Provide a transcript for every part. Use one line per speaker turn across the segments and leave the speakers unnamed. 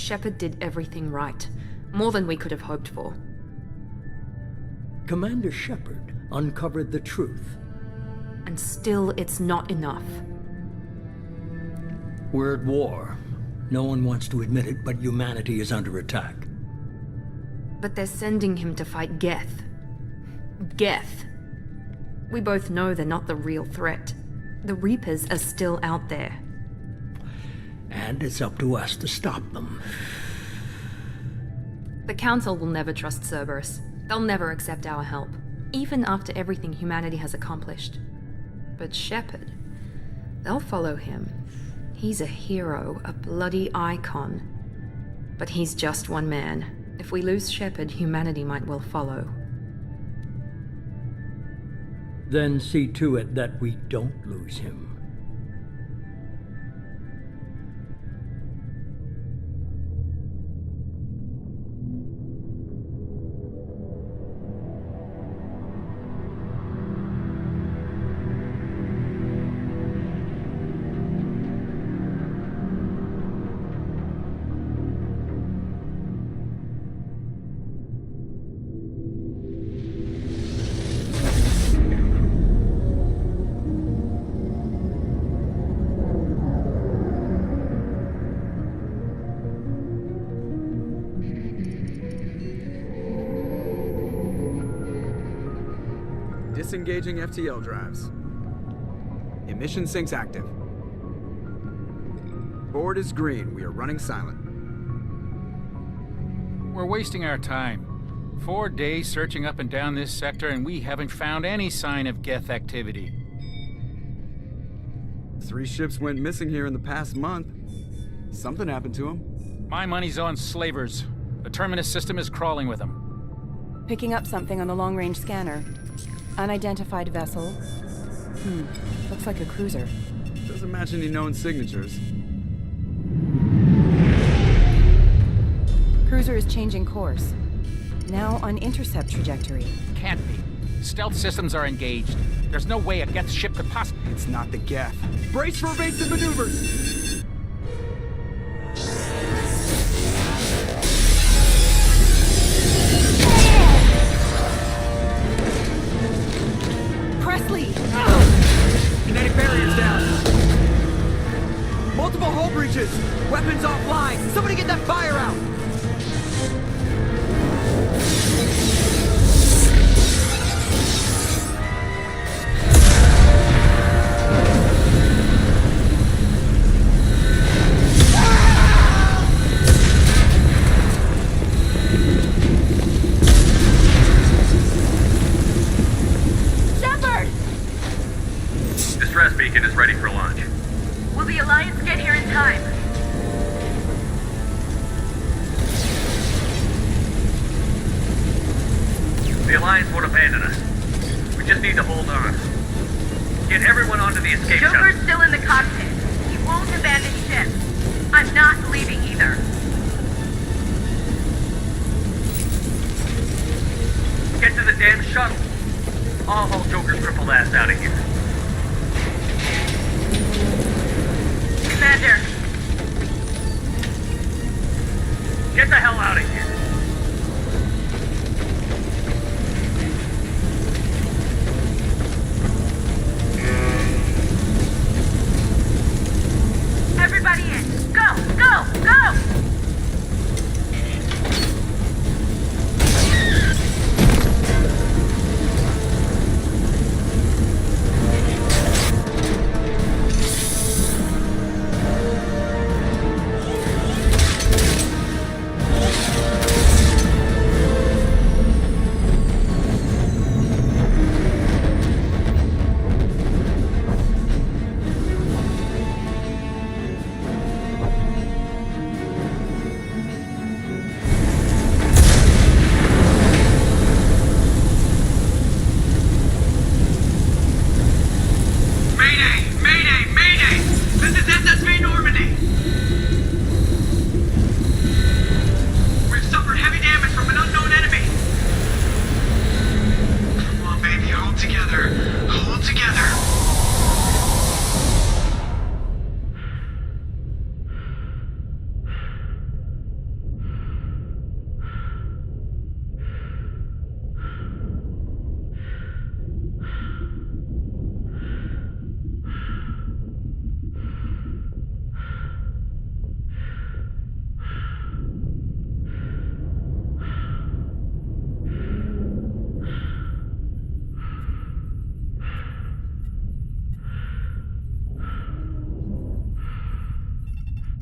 Shepard did everything right. More than we could have hoped for.
Commander Shepard uncovered the truth.
And still, it's not enough.
We're at war. No one wants to admit it, but humanity is under attack.
But they're sending him to fight Geth. Geth. We both know they're not the real threat. The Reapers are still out there.
And it's up to us to stop them.
The Council will never trust Cerberus. They'll never accept our help, even after everything humanity has accomplished. But Shepard, they'll follow him. He's a hero, a bloody icon. But he's just one man. If we lose Shepard, humanity might well follow.
Then see to it that we don't lose him.
Disengaging FTL drives. Emission sinks active. Board is green. We are running silent.
We're wasting our time. 4 days searching up and down this sector, and we haven't found any sign of Geth activity.
3 ships went missing here in the past month. Something happened to them.
My money's on slavers. The Terminus system is crawling with them.
Picking up something on the long-range scanner. Unidentified vessel. Looks like a cruiser.
Doesn't match any known signatures.
Cruiser is changing course. Now on intercept trajectory.
Can't be. Stealth systems are engaged. There's no way a Geth ship could possibly...
It's not the Geth. Brace for evasive maneuvers!
Presley!
Kinetic barriers down! Multiple hull breaches! Weapons offline! Somebody get that fire out!
Distress beacon is ready for launch.
Will the Alliance get here in time?
The Alliance won't abandon us. We just need to hold on. Get everyone onto the escape
Joker's
shuttle.
still in the cockpit. He won't abandon ship. I'm not leaving either.
Get to the damn shuttle. I'll haul Joker's crippled ass out of here.
Commander,
Get the hell out of here.
everybody in. Go, go, go!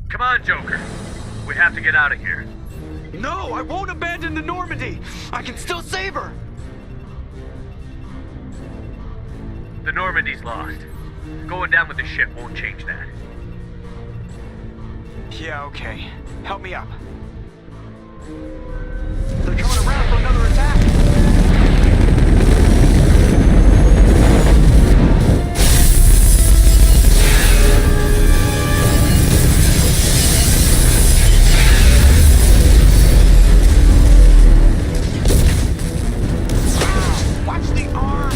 Come on, Joker. We have to get out of here.
No, I won't abandon the Normandy. I can still save her.
The Normandy's lost. Going down with the ship won't change that.
Yeah, okay. Help me up. They're coming around for another attack. Watch the arm.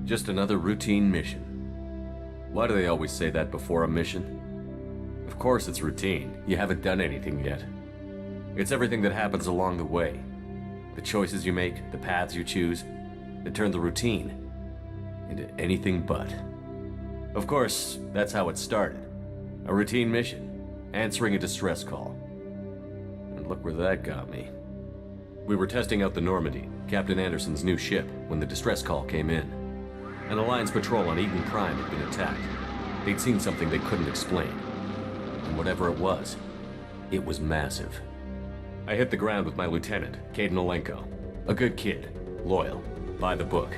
Just another routine mission. Why do they always say that before a mission? Of course it's routine. You haven't done anything yet. It's everything that happens along the way. The choices you make, the paths you choose, that turn the routine into anything but. Of course, that's how it started. A routine mission, answering a distress call. And look where that got me. We were testing out the Normandy, Captain Anderson's new ship, when the distress call came in. An Alliance patrol on Eden Prime had been attacked. They'd seen something they couldn't explain. And whatever it was massive. I hit the ground with my lieutenant, Caden Olenko. A good kid, loyal, by the book,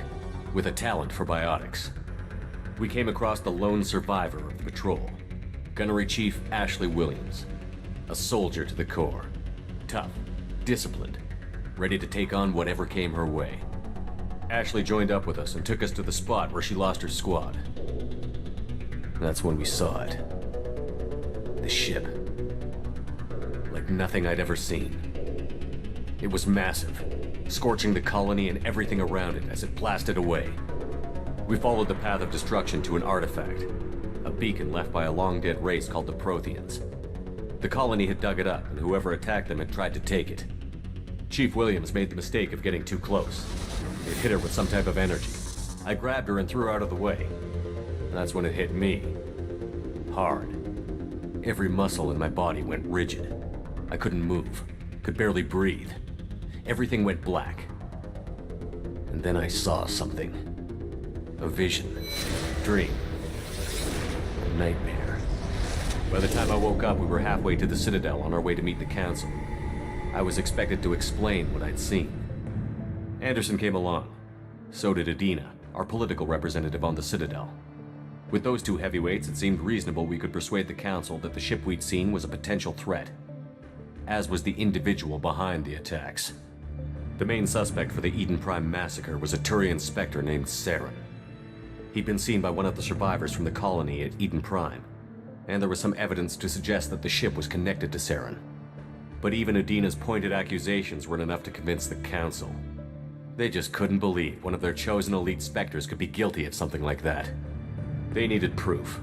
with a talent for biotics. We came across the lone survivor of the patrol, Gunnery Chief Ashley Williams. A soldier to the core. Tough, disciplined, ready to take on whatever came her way. Ashley joined up with us and took us to the spot where she lost her squad. That's when we saw it. The ship. Like nothing I'd ever seen. It was massive, scorching the colony and everything around it as it blasted away. We followed the path of destruction to an artifact, a beacon left by a long-dead race called the Protheans. The colony had dug it up, and whoever attacked them had tried to take it. Chief Williams made the mistake of getting too close. It hit her with some type of energy. I grabbed her and threw her out of the way. That's when it hit me. Hard. Every muscle in my body went rigid. I couldn't move, could barely breathe. Everything went black. And then I saw something. A vision. Dream. A nightmare. By the time I woke up, we were halfway to the Citadel on our way to meet the Council. I was expected to explain what I'd seen. Anderson came along. So did Adina, our political representative on the Citadel. With those two heavyweights, it seemed reasonable we could persuade the Council that the ship we'd seen was a potential threat, as was the individual behind the attacks. The main suspect for the Eden Prime massacre was a Turian Spectre named Saren. He'd been seen by one of the survivors from the colony at Eden Prime, and there was some evidence to suggest that the ship was connected to Saren. But even Adina's pointed accusations weren't enough to convince the Council. They just couldn't believe one of their chosen elite Spectres could be guilty of something like that. They needed proof,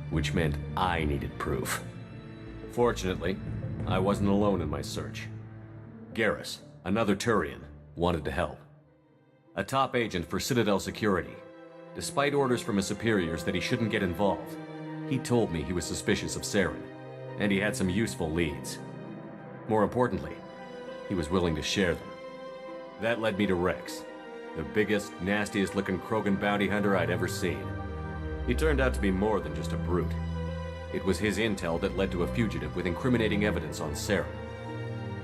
which meant I needed proof. Fortunately, I wasn't alone in my search. Garrus, another Turian, wanted to help. A top agent for Citadel Security. Despite orders from his superiors that he shouldn't get involved, he told me he was suspicious of Saren, and he had some useful leads. More importantly, he was willing to share them. That led me to Rex, the biggest, nastiest looking Krogan bounty hunter I'd ever seen. He turned out to be more than just a brute. It was his intel that led to a fugitive with incriminating evidence on Saren.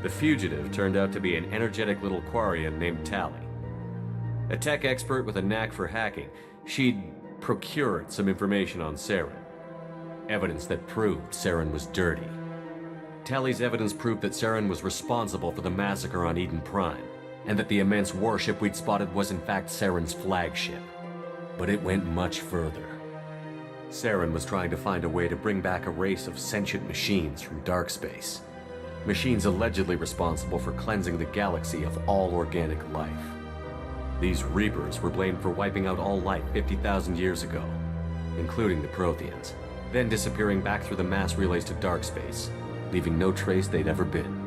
The fugitive turned out to be an energetic little Quarian named Tali. A tech expert with a knack for hacking, she'd procured some information on Saren. Evidence that proved Saren was dirty. Tali's evidence proved that Saren was responsible for the massacre on Eden Prime, and that the immense warship we'd spotted was in fact Saren's flagship. But it went much further. Saren was trying to find a way to bring back a race of sentient machines from dark space. Machines allegedly responsible for cleansing the galaxy of all organic life. These Reapers were blamed for wiping out all life 50,000 years ago, including the Protheans, then disappearing back through the mass relays to dark space, leaving no trace they'd ever been.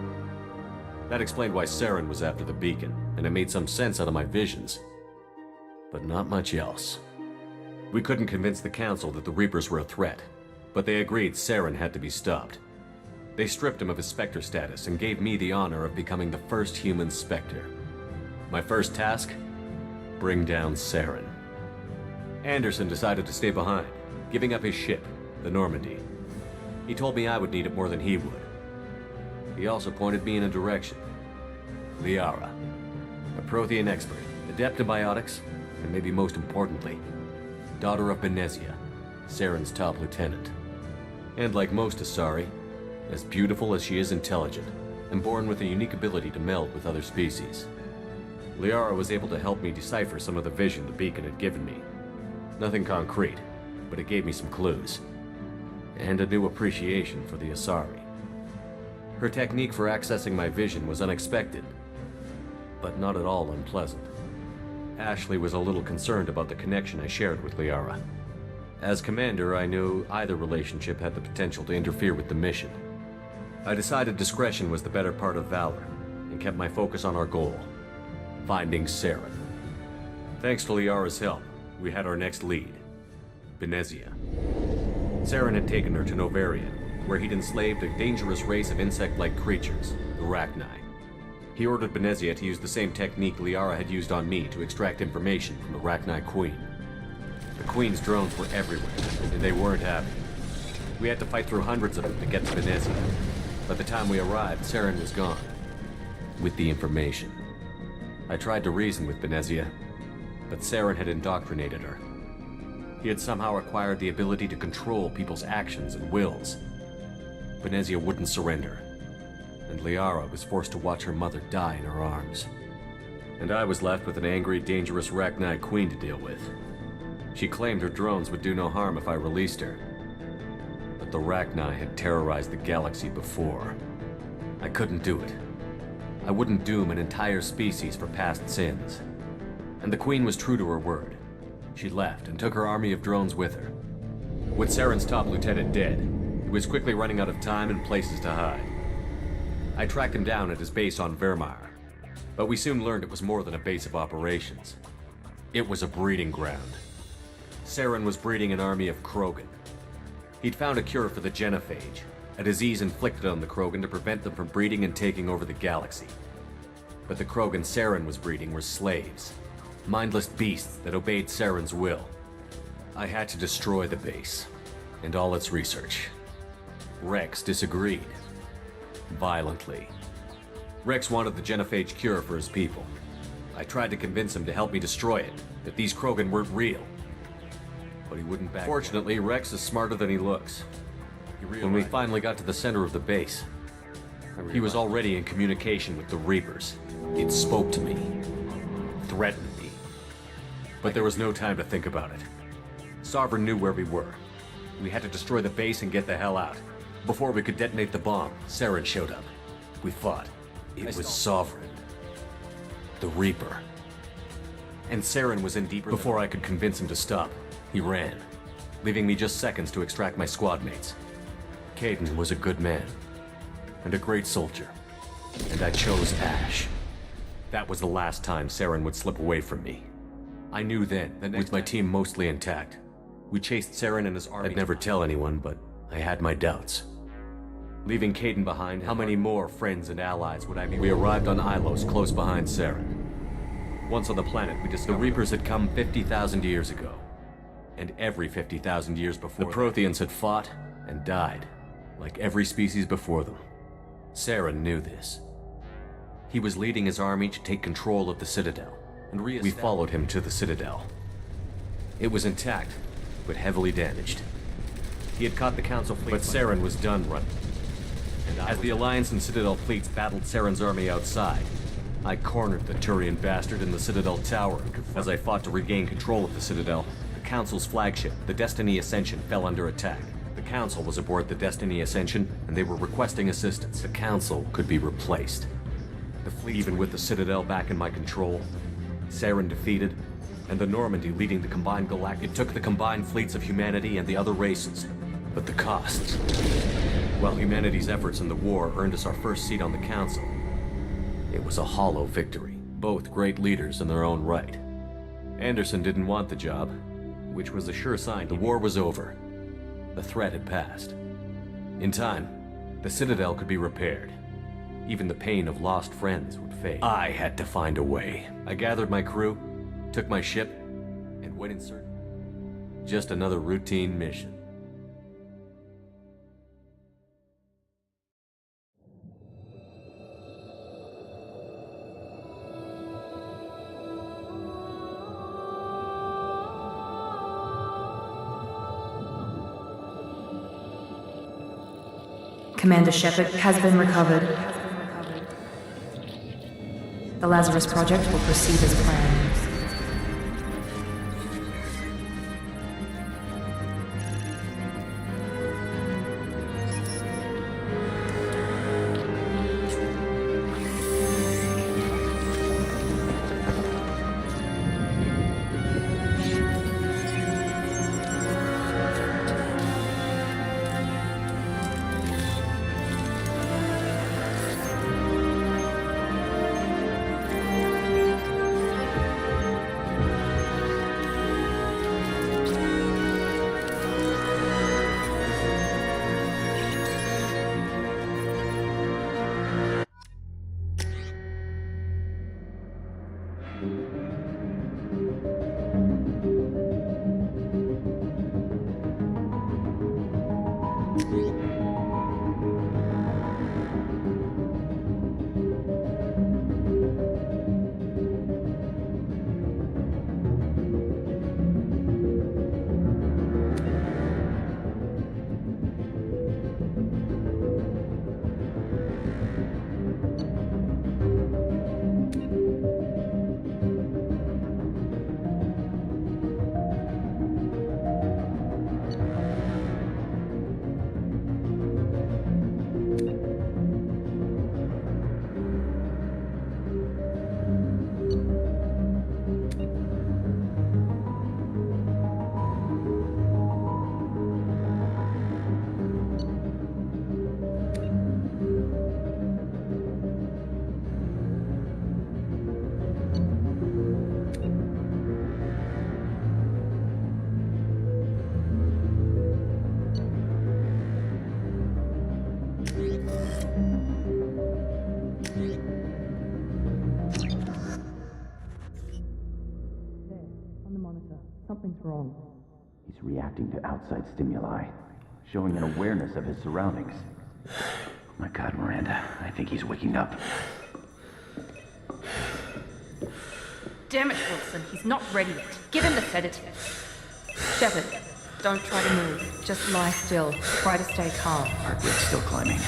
That explained why Saren was after the beacon, and it made some sense out of my visions. But not much else. We couldn't convince the Council that the Reapers were a threat, but they agreed Saren had to be stopped. They stripped him of his Spectre status and gave me the honor of becoming the first human Spectre. My first task? Bring down Saren. Anderson decided to stay behind, giving up his ship, the Normandy. He told me I would need it more than he would. He also pointed me in a direction. Liara, a Prothean expert, adept in biotics, and maybe most importantly, daughter of Benezia, Saren's top lieutenant. And like most Asari, as beautiful as she is intelligent, and born with a unique ability to meld with other species. Liara was able to help me decipher some of the vision the beacon had given me. Nothing concrete, but it gave me some clues. And a new appreciation for the Asari. Her technique for accessing my vision was unexpected, but not at all unpleasant. Ashley was a little concerned about the connection I shared with Liara. As commander, I knew either relationship had the potential to interfere with the mission. I decided discretion was the better part of valor, and kept my focus on our goal, finding Saren. Thanks to Liara's help, we had our next lead, Benezia. Saren had taken her to Novarian, where he'd enslaved a dangerous race of insect-like creatures, the Rachni. He ordered Benezia to use the same technique Liara had used on me to extract information from the Rachni Queen. The Queen's drones were everywhere, and they weren't happy. We had to fight through hundreds of them to get to Benezia. By the time we arrived, Saren was gone, with the information. I tried to reason with Benezia, but Saren had indoctrinated her. He had somehow acquired the ability to control people's actions and wills. Benezia wouldn't surrender, and Liara was forced to watch her mother die in her arms. And I was left with an angry, dangerous Rachni Queen to deal with. She claimed her drones would do no harm if I released her. But the Rachni had terrorized the galaxy before. I couldn't do it. I wouldn't doom an entire species for past sins. And the Queen was true to her word. She left and took her army of drones with her. With Saren's top lieutenant dead, he was quickly running out of time and places to hide. I tracked him down at his base on Vermeer, but we soon learned it was more than a base of operations. It was a breeding ground. Saren was breeding an army of Krogan. He'd found a cure for the genophage, a disease inflicted on the Krogan to prevent them from breeding and taking over the galaxy. But the Krogan Saren was breeding were slaves, mindless beasts that obeyed Saren's will. I had to destroy the base, and all its research. Rex disagreed. Violently. Rex wanted the genophage cure for his people. I tried to convince him to help me destroy it, that these Krogan weren't real. But he wouldn't back. Fortunately, Rex is smarter than he looks. When we finally got to the center of the base, he was already in communication with the Reapers. It spoke to me, threatened me. But there was no time to think about it. Sovereign knew where we were. We had to destroy the base and get the hell out. Before we could detonate the bomb, Saren showed up. We fought. It was Sovereign. The Reaper. And Saren was in deeper. Before I could convince him to stop, he ran, leaving me just seconds to extract my squad mates. Caden was a good man, and a great soldier. And I chose Ash. That was the last time Saren would slip away from me. I knew then that with my team mostly intact, we chased Saren and his army. I'd never tell anyone, but I had my doubts. Leaving Caden behind, how many more friends and allies would I meet? We arrived on Ilos, close behind Saren. Once on the planet, we discovered the Reapers had come 50,000 years ago. And every 50,000 years before the Protheans had fought and died, like every species before them. Saren knew this. He was leading his army to take control of the Citadel, and we followed him to the Citadel. It was intact, but heavily damaged. He had caught the Council fleet, but Saren was done running. And as the Alliance and Citadel fleets battled Saren's army outside, I cornered the Turian bastard in the Citadel tower. As I fought to regain control of the Citadel, the Council's flagship, the Destiny Ascension, fell under attack. The Council was aboard the Destiny Ascension, and they were requesting assistance. The Council could be replaced. The fleet, even with the Citadel back in my control, Saren defeated, and the Normandy leading the combined galactic. It took the combined fleets of humanity and the other races, but the costs. While humanity's efforts in the war earned us our first seat on the Council, it was a hollow victory. Both great leaders in their own right. Anderson didn't want the job, which was a sure sign the war was over. The threat had passed. In time, the Citadel could be repaired. Even the pain of lost friends would fade. I had to find a way. I gathered my crew, took my ship, and went in search. Just another routine mission.
Commander Shepard has been recovered. The Lazarus Project will proceed as planned. Something's wrong.
He's reacting to outside stimuli, showing an awareness of his surroundings. Oh my God, Miranda, I think he's waking up.
Damn it, Wilson, he's not ready yet. Give him the sedative. Shepard, don't try to move. Just lie still. Try to stay calm.
Heart rate's still climbing.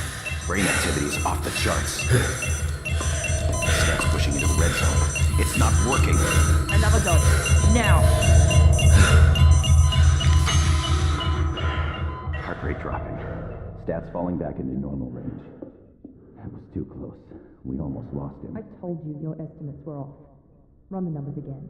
Brain activity is off the charts. Starts pushing into the red zone. It's not working.
Another go. Now.
Heart rate dropping. Stats falling back into normal range. That was too close. We almost lost him.
I told you your estimates were off. Run the numbers again.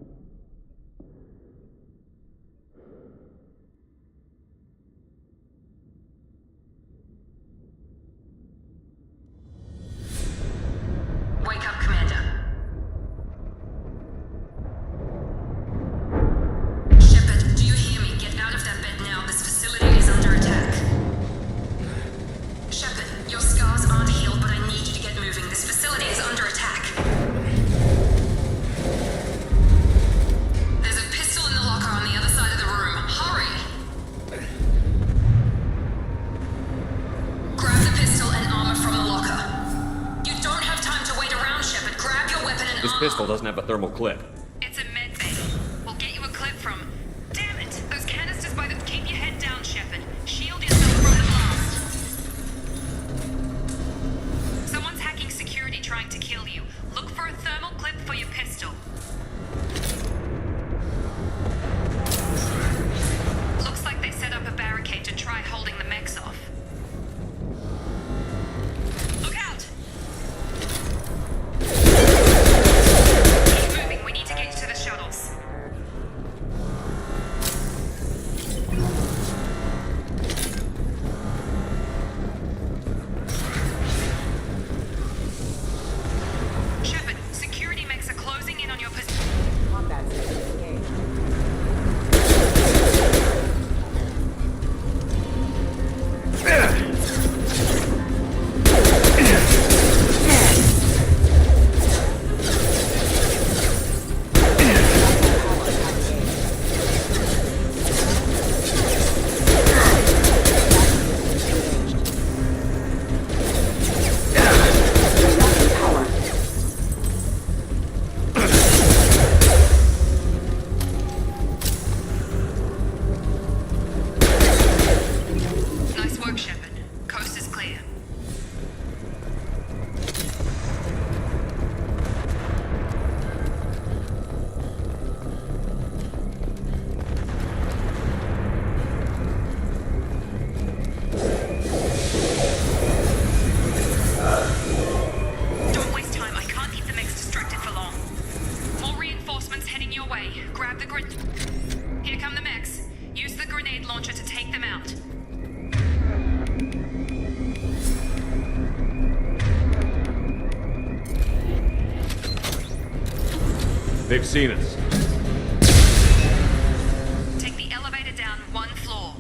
pistol doesn't have a thermal clip.
It's a med bay. We'll get you a clip from... Damn it! Those canisters by the... Keep your head down, Shepard. Shield yourself from the blast. Someone's hacking security trying to kill you. Look for a thermal clip for your pistol. Looks like they set up a barricade to try holding the mechs off. Look out! Keep moving. We need to get you to the shuttles. Shepard, security mechs are closing in on your position.
Combat system engaged.
Nice work, Shepard. Coast is clear. Don't waste time. I can't keep the mechs distracted for long. More reinforcements heading your way. Grab the grenade. Here come the mechs. Use the grenade launcher to take them out.
They've seen us.
Take the elevator down one floor.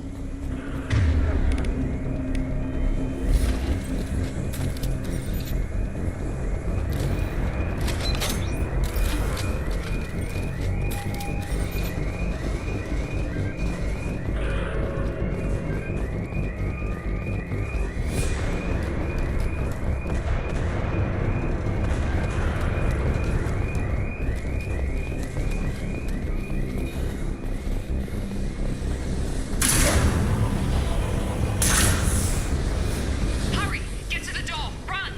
Hurry! Get to the door! Run!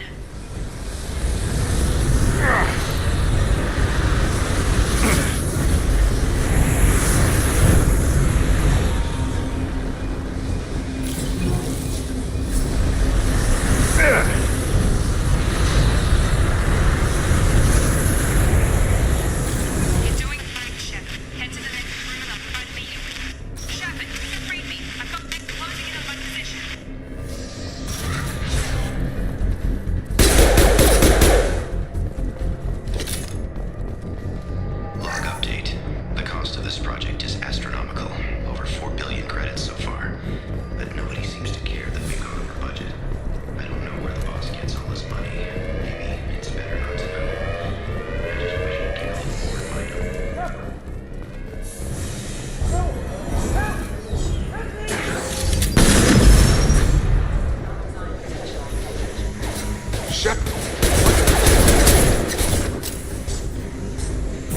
You're doing fine, Shepard. Head to the next room and I'll try to meet you. Shepard, read me. I've got mechs closing in on my position.
Log update. The cost of this project is astronomical. Over 4 billion credits so far. But nobody seems to care that we've gone over budget. I don't know where the boss gets all this money. Maybe it's better not to know. I just wish he'd get a little more in mind.
Shepard!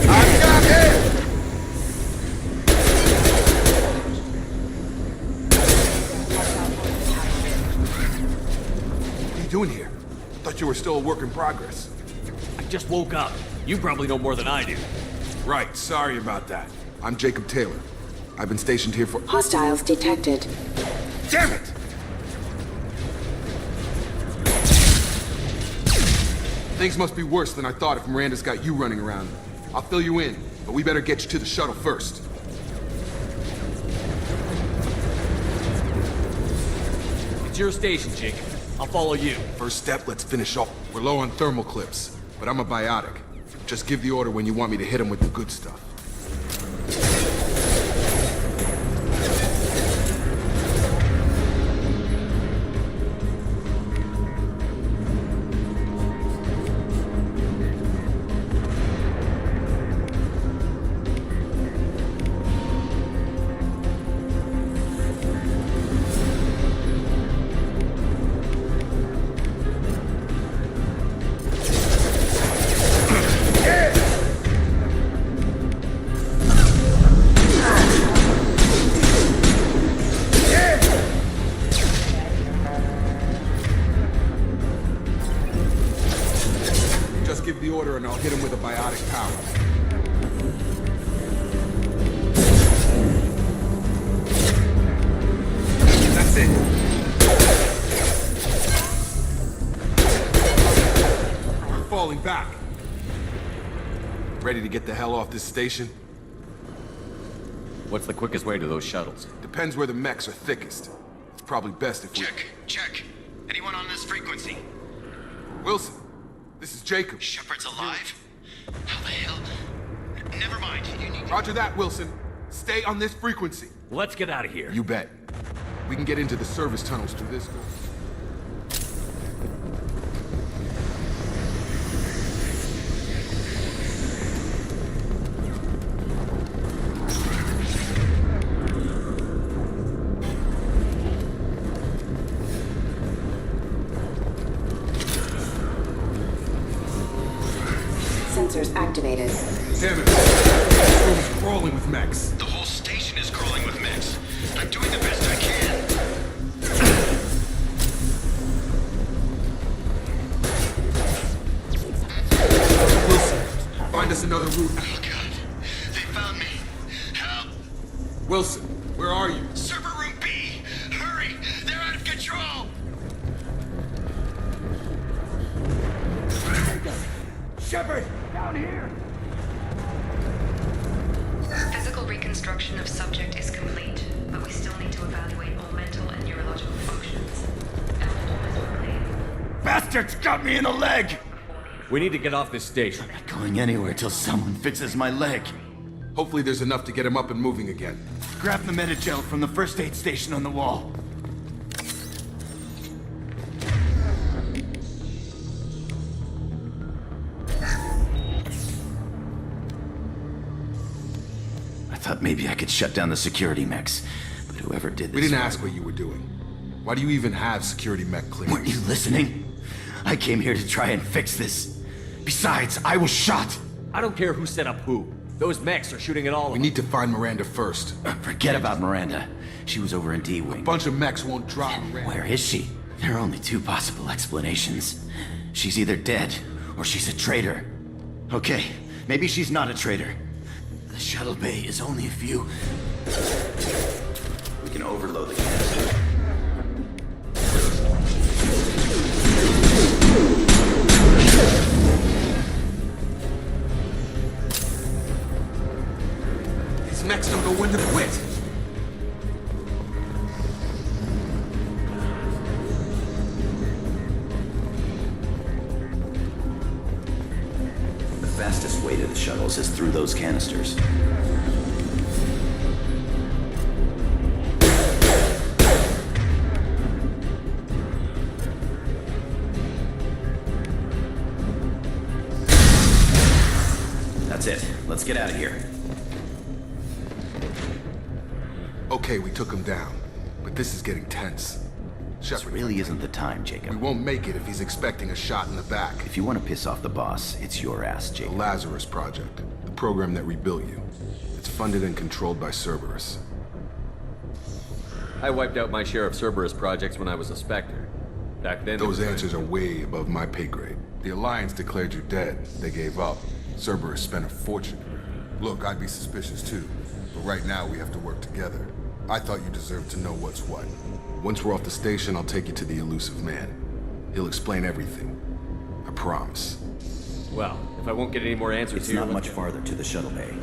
I got it! What are you doing here? Thought you were still a work in progress.
I just woke up. You probably know more than I do.
Right, sorry about that. I'm Jacob Taylor. I've been stationed here for...
Hostiles detected.
Damn it! Things must be worse than I thought if Miranda's got you running around. I'll fill you in, but we better get you to the shuttle first.
It's your station, Jacob. I'll follow you.
First step, let's finish off. We're low on thermal clips, but I'm a biotic. Just give the order when you want me to hit him with the good stuff. Yeah! Ready to get the hell off this station?
What's the quickest way to those shuttles?
Depends where the mechs are thickest. It's probably best if we...
Check. Anyone on this frequency?
Wilson, this is Jacob.
Shepard's alive? How the hell? Never mind. You need to...
Roger that, Wilson. Stay on this frequency.
Let's get out of here.
You bet. We can get into the service tunnels through this door.
Sensors activated.
Damn it. This room is crawling with mechs.
The whole station is crawling with mechs. I'm doing the best I can.
Wilson, find us another route.
Oh god. They found me. Help!
Wilson, where are you?
Server room B! Hurry! They're out of control!
Shepard! Down here!
Physical reconstruction of subject is complete, but we still need to evaluate all mental and neurological functions.
Bastards got me in the leg!
We need to get off this station.
I'm not going anywhere till someone fixes my leg.
Hopefully there's enough to get him up and moving again.
Grab the Metagel from the first aid station on the wall. I thought maybe I could shut down the security mechs, but whoever did this...
We didn't ask what you were doing. Why do you even have security mech clearance?
Weren't you listening? I came here to try and fix this. Besides, I was shot.
I don't care who set up who. Those mechs are shooting at all of
We
us.
need to find Miranda first.
Forget about Miranda. She was over in D-Wing.
A bunch of mechs won't drop Miranda.
Where is she? There are only two possible explanations. She's either dead, or she's a traitor. Okay, maybe she's not a traitor. The shuttle bay is only a few... We can overload the canister.
These mechs don't know when to quit.
The fastest way to the shuttles is through those canisters. That's it. Let's get out of here.
Okay, we took him down. But this is getting tense.
This
Shepard,
really isn't the time,
we
Jacob.
won't make it if he's expecting a shot in the back.
If you want to piss off the boss, it's your ass,
The
Jacob.
Lazarus Project. The program that rebuilt you. It's funded and controlled by Cerberus.
I wiped out my share of Cerberus projects when I was a Spectre. Back then...
Those answers are way above my pay grade. The Alliance declared you dead. They gave up. Cerberus spent a fortune. Look, I'd be suspicious too. But right now we have to work together. I thought you deserved to know what's what. Once we're off the station, I'll take you to the elusive man. He'll explain everything. I promise.
Well, if I won't get any more answers
It's
here...
not
let's
much farther to the shuttle bay.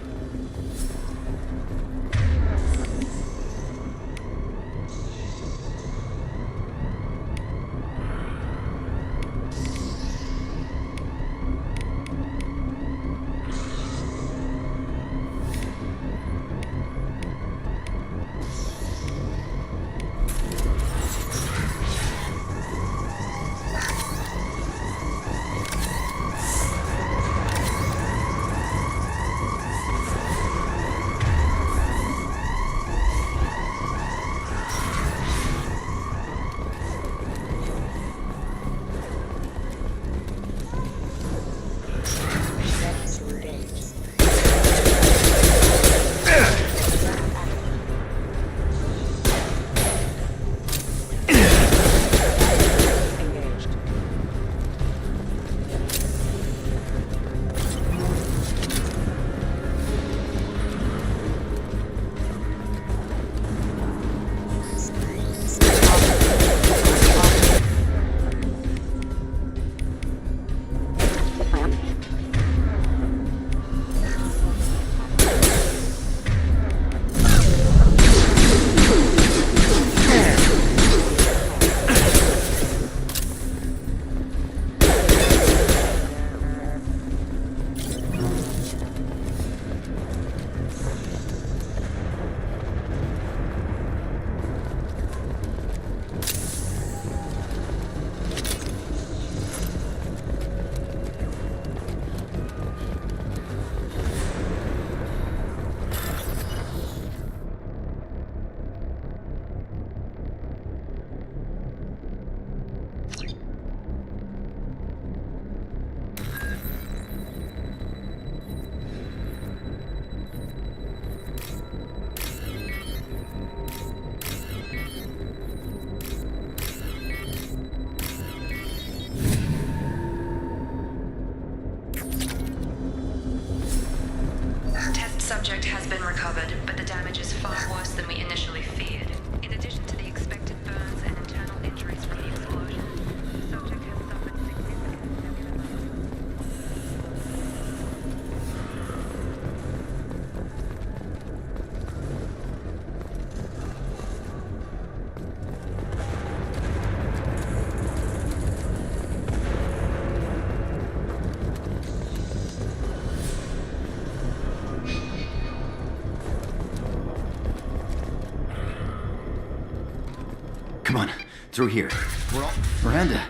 Come on, through here. We're all... Miranda,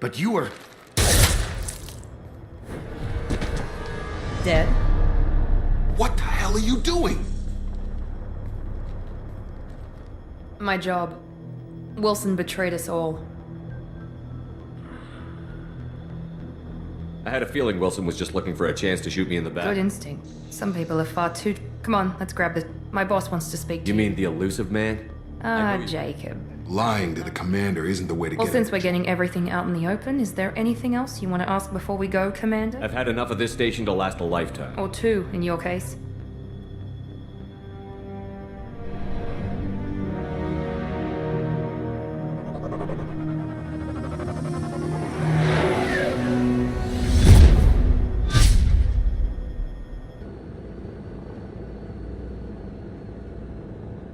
but you were...
Dead?
What the hell are you doing?
My job. Wilson betrayed us all.
I had a feeling Wilson was just looking for a chance to shoot me in the back.
Good instinct. Some people are far too... Come on, let's grab this. My boss wants to speak to
You
you.
mean the elusive man?
Jacob.
Lying to the commander isn't the way to
Well,
get
since
it.
we're getting everything out in the open, is there anything else you want to ask before we go, Commander?
I've had enough of this station to last a lifetime.
Or two, in your case.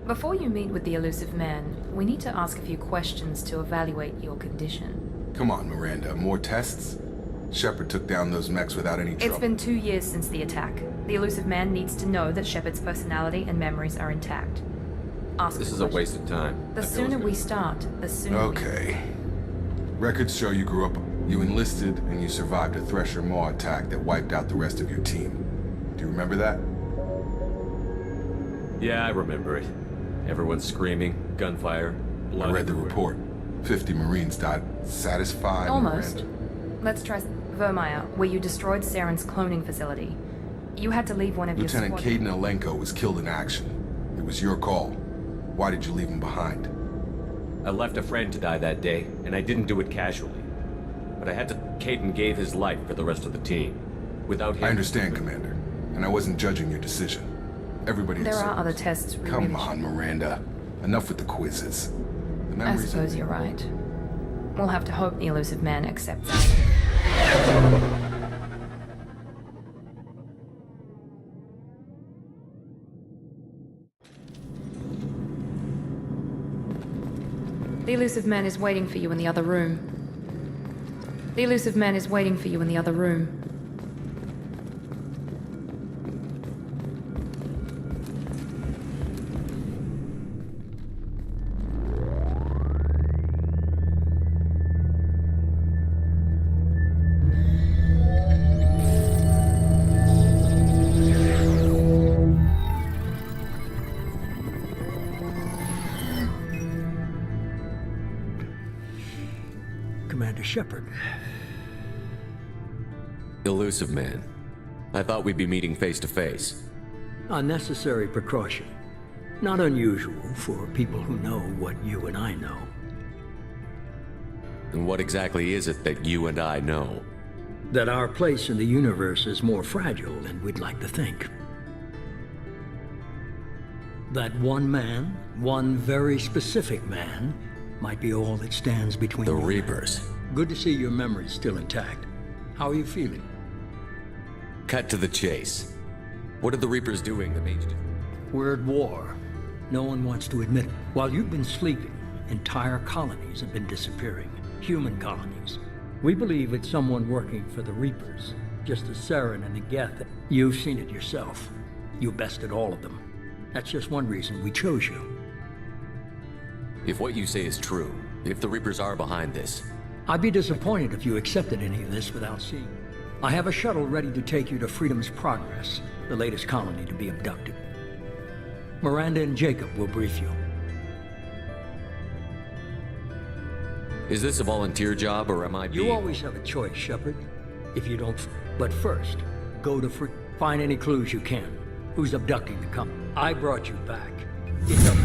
Before you meet with the elusive man, we need to ask a few questions to evaluate your condition.
Come on, Miranda. More tests? Shepard took down those mechs without any trouble.
It's been 2 years since the attack. The elusive man needs to know that Shepard's personality and memories are intact. Ask
This
the
is a
question.
waste of time.
The sooner we start, the sooner
Okay. Records show you grew up... You enlisted and you survived a Thresher Maw attack that wiped out the rest of your team. Do you remember that?
Yeah, I remember it. Everyone's screaming, gunfire, blood.
I read the
everywhere.
report. 50 Marines died. Satisfied,
Almost.
Miranda?
Let's try Vermeer, where you destroyed Saren's cloning facility. You had to leave one of
Lieutenant
your
Caden Alenko was killed in action. It was your call. Why did you leave him behind?
I left a friend to die that day, and I didn't do it casually. But I had to... Caden gave his life for the rest of the team. Without him...
I understand, Commander. And I wasn't judging your decision. Everybody
There are
deserves-
other tests we
Come
really
on, Miranda. Enough with the quizzes. The
I
memories
suppose you're right. We'll have to hope the elusive man accepts us. The elusive man is waiting for you in the other room. The elusive man is waiting for you in the other room.
Commander Shepard.
Elusive man. I thought we'd be meeting face to face.
A necessary precaution. Not unusual for people who know what you and I know.
And what exactly is it that you and I know?
That our place in the universe is more fragile than we'd like to think. That one man, one very specific man, might be all that stands between
The
you and
Reapers.
us. Good to see your memory's still intact. How are you feeling?
Cut to the chase. What are the Reapers doing that made you...
We're at war. No one wants to admit it. While you've been sleeping, entire colonies have been disappearing. Human colonies. We believe it's someone working for the Reapers. Just as Saren and Geth. You've seen it yourself. You bested all of them. That's just one reason we chose you.
If what you say is true, if the Reapers are behind this,
I'd be disappointed if you accepted any of this without seeing. I have a shuttle ready to take you to Freedom's Progress, the latest colony to be abducted. Miranda and Jacob will brief you.
is this a volunteer job or am I being...
You always have a choice, Shepard. If you don't... But first, go to find any clues you can. Who's abducting the company? I brought you back. It's up.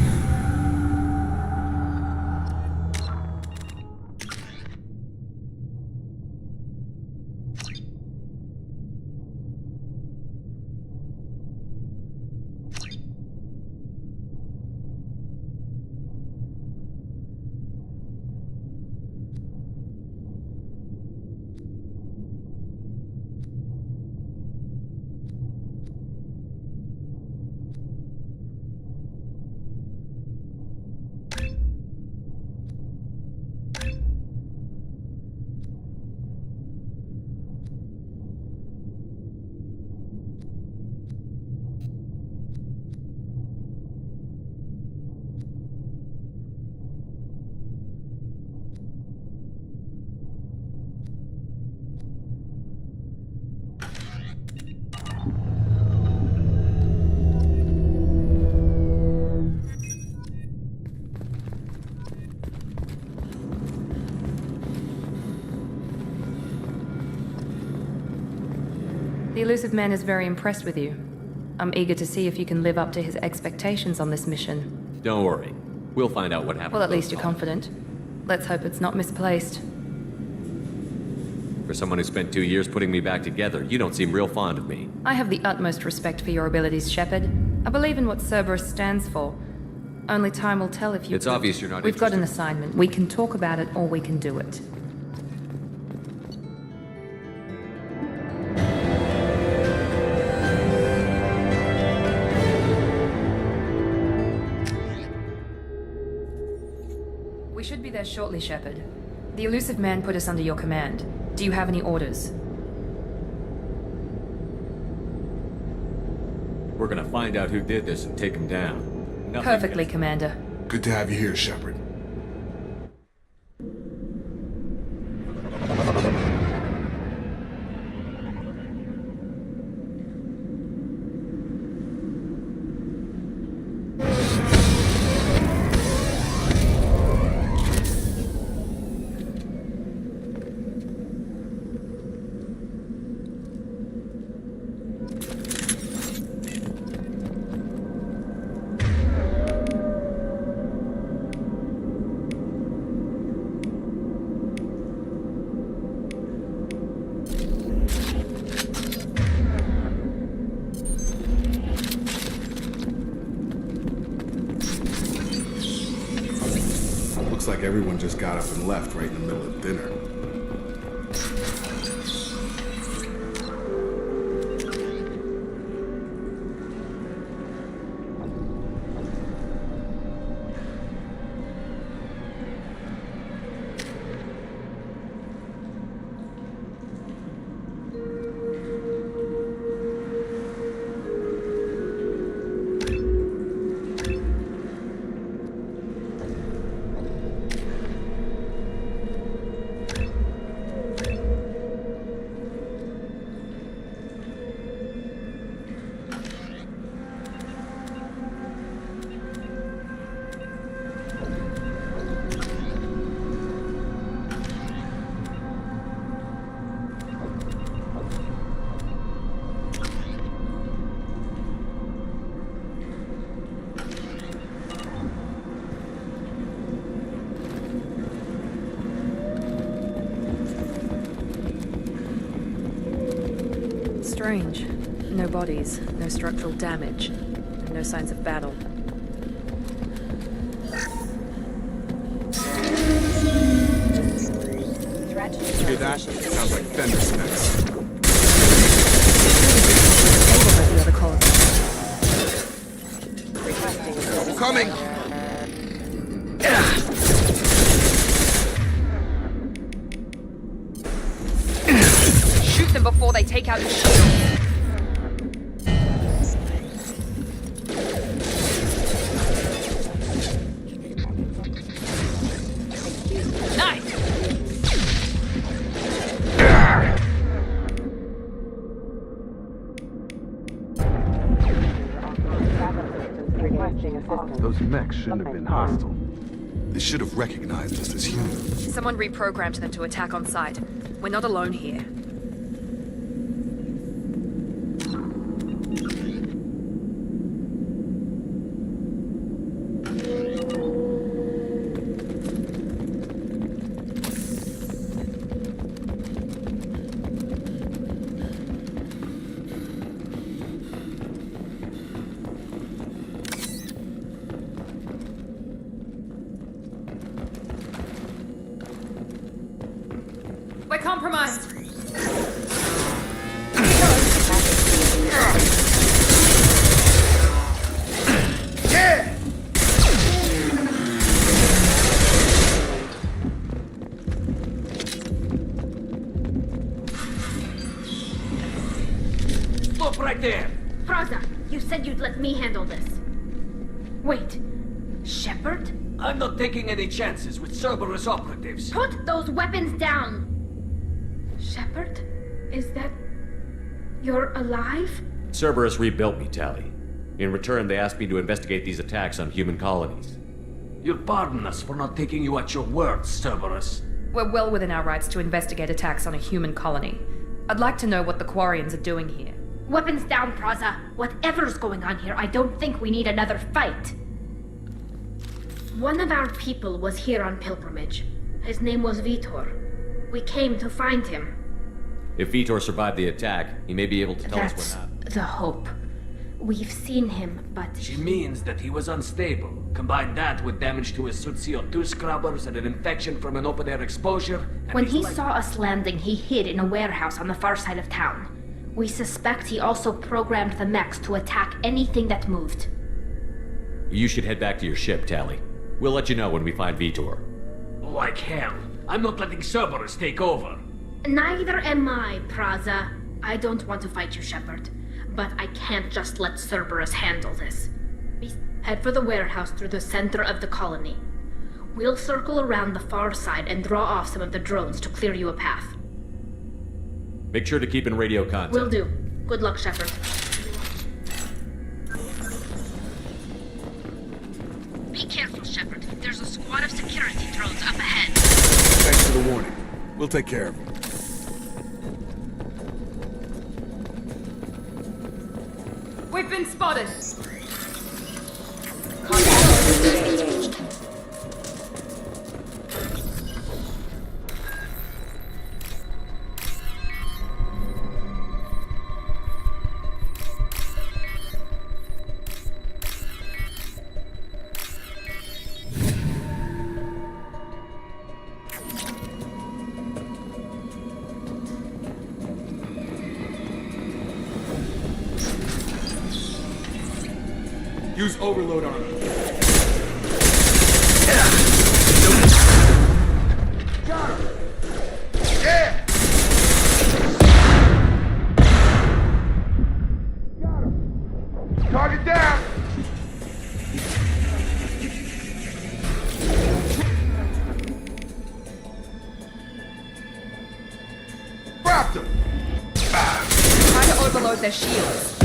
The elusive man is very impressed with you. I'm eager to see if you can live up to his expectations on this mission.
Don't worry. We'll find out what happened.
Well, at least you're confident. Let's hope it's not misplaced.
For someone who spent 2 years putting me back together, you don't seem real fond of me.
I have the utmost respect for your abilities, Shepard. I believe in what Cerberus stands for. Only time will tell if you...
It's obvious you're not
We've got an
interested.
assignment. We can talk about it, or we can do it. We should be there shortly, Shepard. The elusive man put us under your command. Do you have any orders?
We're gonna find out who did this and take him down. Nothing
Perfectly,
gets-
Commander.
Good to have you here, Shepard. Looks like everyone just got up and left right in the middle of dinner.
Strange. No bodies, no structural damage, and no signs of battle.
Hear that? Sounds like fender smacks.
Able by the other colonists.
Coming!
Shoot them before they take out the shield. Nice!
Those mechs shouldn't have been hostile. They should have recognized us as human.
Someone reprogrammed them to attack on sight. We're not alone here. We're compromised.
Stop right there!
Fraza, you said you'd let me handle this. Wait, Shepard?
I'm not taking any chances with Cerberus operatives.
Put those weapons down! Shepard? Is that... you're alive?
Cerberus rebuilt me, Tally. In return, they asked me to investigate these attacks on human colonies.
You'll pardon us for not taking you at your word, Cerberus.
We're well within our rights to investigate attacks on a human colony. I'd like to know what the Quarians are doing here.
Weapons down, Praza. Whatever's going on here, I don't think we need another fight. One of our people was here on pilgrimage. His name was Vitor. We came to find him.
If Vitor survived the attack, he may be able to tell us
That's
what happened.
the hope. We've seen him, but...
She means that he was unstable. Combine that with damage to his suit CO2 scrubbers and an infection from an open-air exposure...
When he saw us landing, he hid in a warehouse on the far side of town. We suspect he also programmed the mechs to attack anything that moved.
You should head back to your ship, Tally. We'll let you know when we find Vitor.
Like hell. I'm not letting Cerberus take over.
Neither am I, Praza. I don't want to fight you, Shepard. But I can't just let Cerberus handle this. Head for the warehouse through the center of the colony. We'll circle around the far side and draw off some of the drones to clear you a path.
Make sure to keep in radio contact.
Will do. Good luck, Shepard. Be careful, Shepard. There's a squad of security drones up ahead.
Thanks for the warning. We'll take care of them.
We've been spotted!
Use overload on him. Got him! Yeah! Got him! Target down! Dropped him!
Try to overload their shields.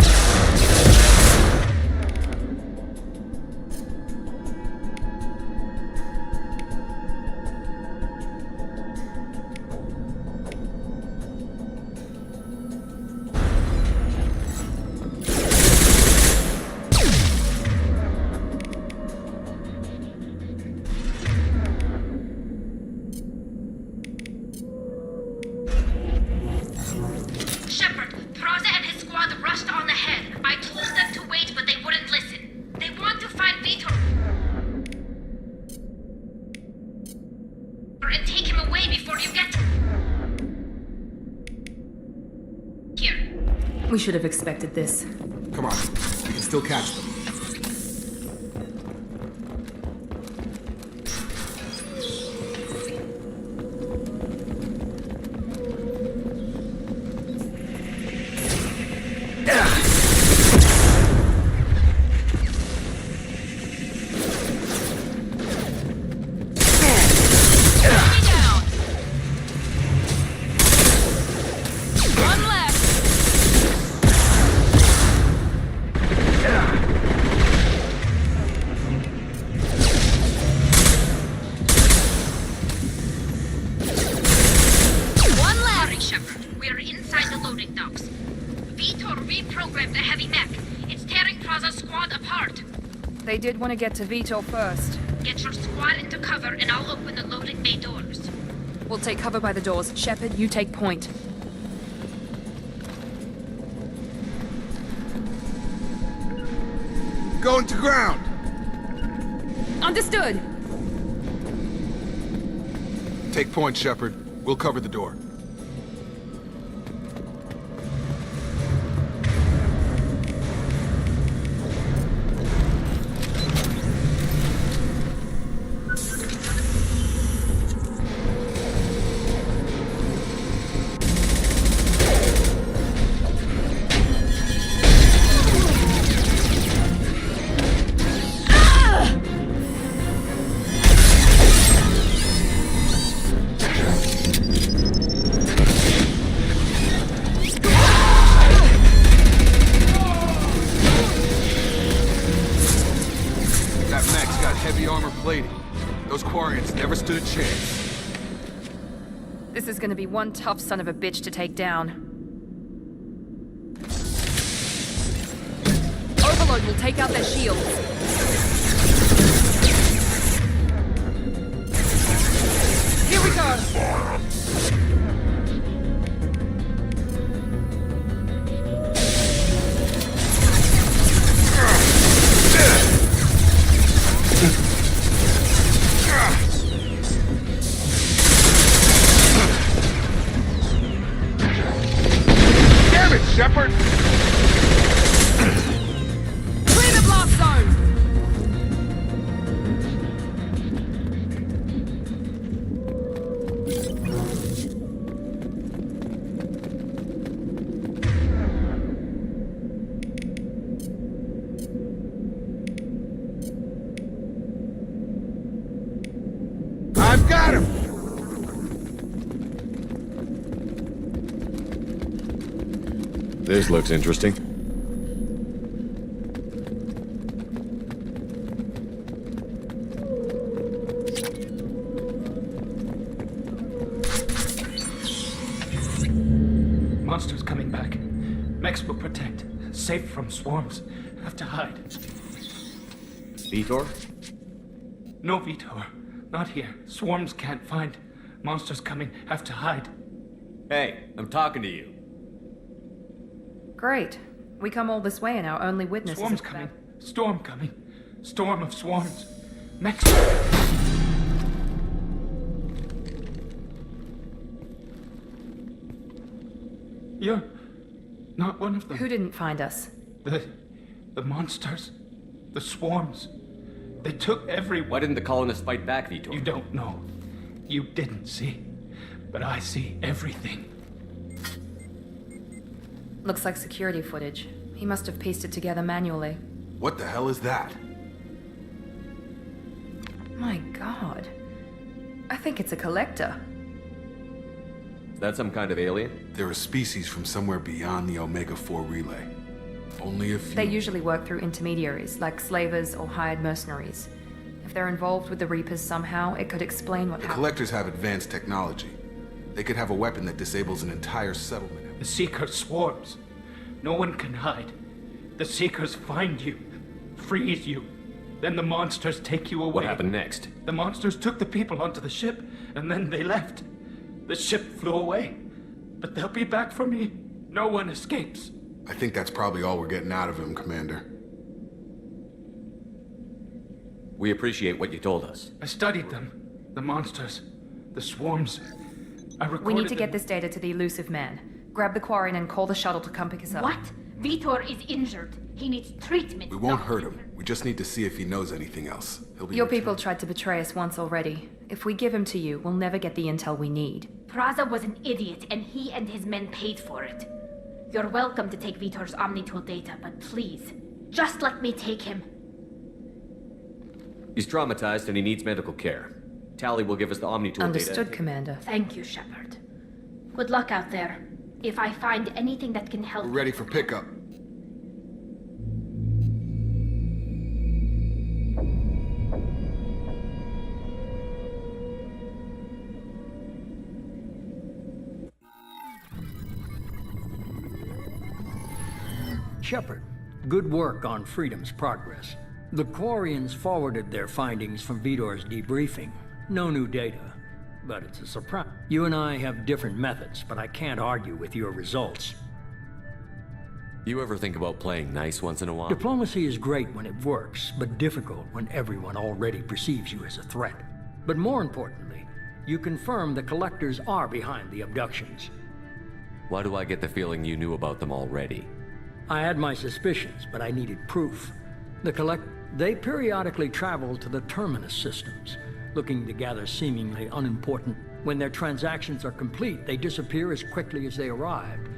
And take him away before you get... Here.
We should have expected this.
Come on, we can still catch them.
They did want to get to Vitor first.
Get your squad into cover and I'll open the loading bay doors.
We'll take cover by the doors. Shepard, you take point.
Going to ground!
Understood!
Take point, Shepard. We'll cover the door. Those Quarians never stood a chance.
This is gonna be one tough son of a bitch to take down. and we'll take out their shields. Here we go!
Damn it, Shepard!
Clear the blast zone!
I've got him!
This looks interesting.
Monsters coming back. Mechs will protect. Safe from swarms. Have to hide.
Vitor?
No, Vitor. Not here. Swarms can't find. Monsters coming. Have to hide.
Hey, I'm talking to you.
Great. We come all this way and our only witness
Swarms
is
coming. Storm coming. Storm of swarms. Mechs. You're not one of them.
Who didn't find us?
The monsters. The swarms. They took everyone.
Why didn't the colonists fight back, Vitor?
You don't know. You didn't see. But I see everything.
Looks like security footage. He must have pieced it together manually.
What the hell is that?
My god. I think it's a collector.
Is that some kind of alien?
They're a species from somewhere beyond the Omega-4 relay. Only a few...
They usually work through intermediaries, like slavers or hired mercenaries. If they're involved with the Reapers somehow, it could explain what
The
happened.
Collectors have advanced technology. They could have a weapon that disables an entire settlement.
The Seeker swarms. No one can hide. The Seekers find you, freeze you. Then the monsters take you away.
What happened next?
The monsters took the people onto the ship, and then they left. The ship flew away. But they'll be back for me. No one escapes.
I think that's probably all we're getting out of him, Commander.
We appreciate what you told us.
I studied them. The monsters. The swarms. I recorded
We need to
them.
get this data to the elusive man. Grab the quarry and call the shuttle to come pick us up.
What? Vitor is injured. He needs treatment.
We won't hurt him. We just need to see if he knows anything else. He'll be
Your
returned.
people tried to betray us once already. If we give him to you, we'll never get the intel we need.
Praza was an idiot, and he and his men paid for it. You're welcome to take Vitor's Omnitool data, but please, just let me take him.
He's traumatized and he needs medical care. Tally will give us the Omnitool
Understood,
data.
Commander.
Thank you, Shepard. Good luck out there. If I find anything that can help...
We're ready for pickup.
Shepard, good work on Freedom's progress. The Quarians forwarded their findings from Vitor's debriefing. No new data, but it's a surprise. You and I have different methods, but I can't argue with your results.
You ever think about playing nice once in a while?
Diplomacy is great when it works, but difficult when everyone already perceives you as a threat. But more importantly, you confirm the Collectors are behind the abductions.
Why do I get the feeling you knew about them already?
I had my suspicions, but I needed proof. They periodically travel to the Terminus systems, looking to gather seemingly unimportant. When their transactions are complete, they disappear as quickly as they arrived.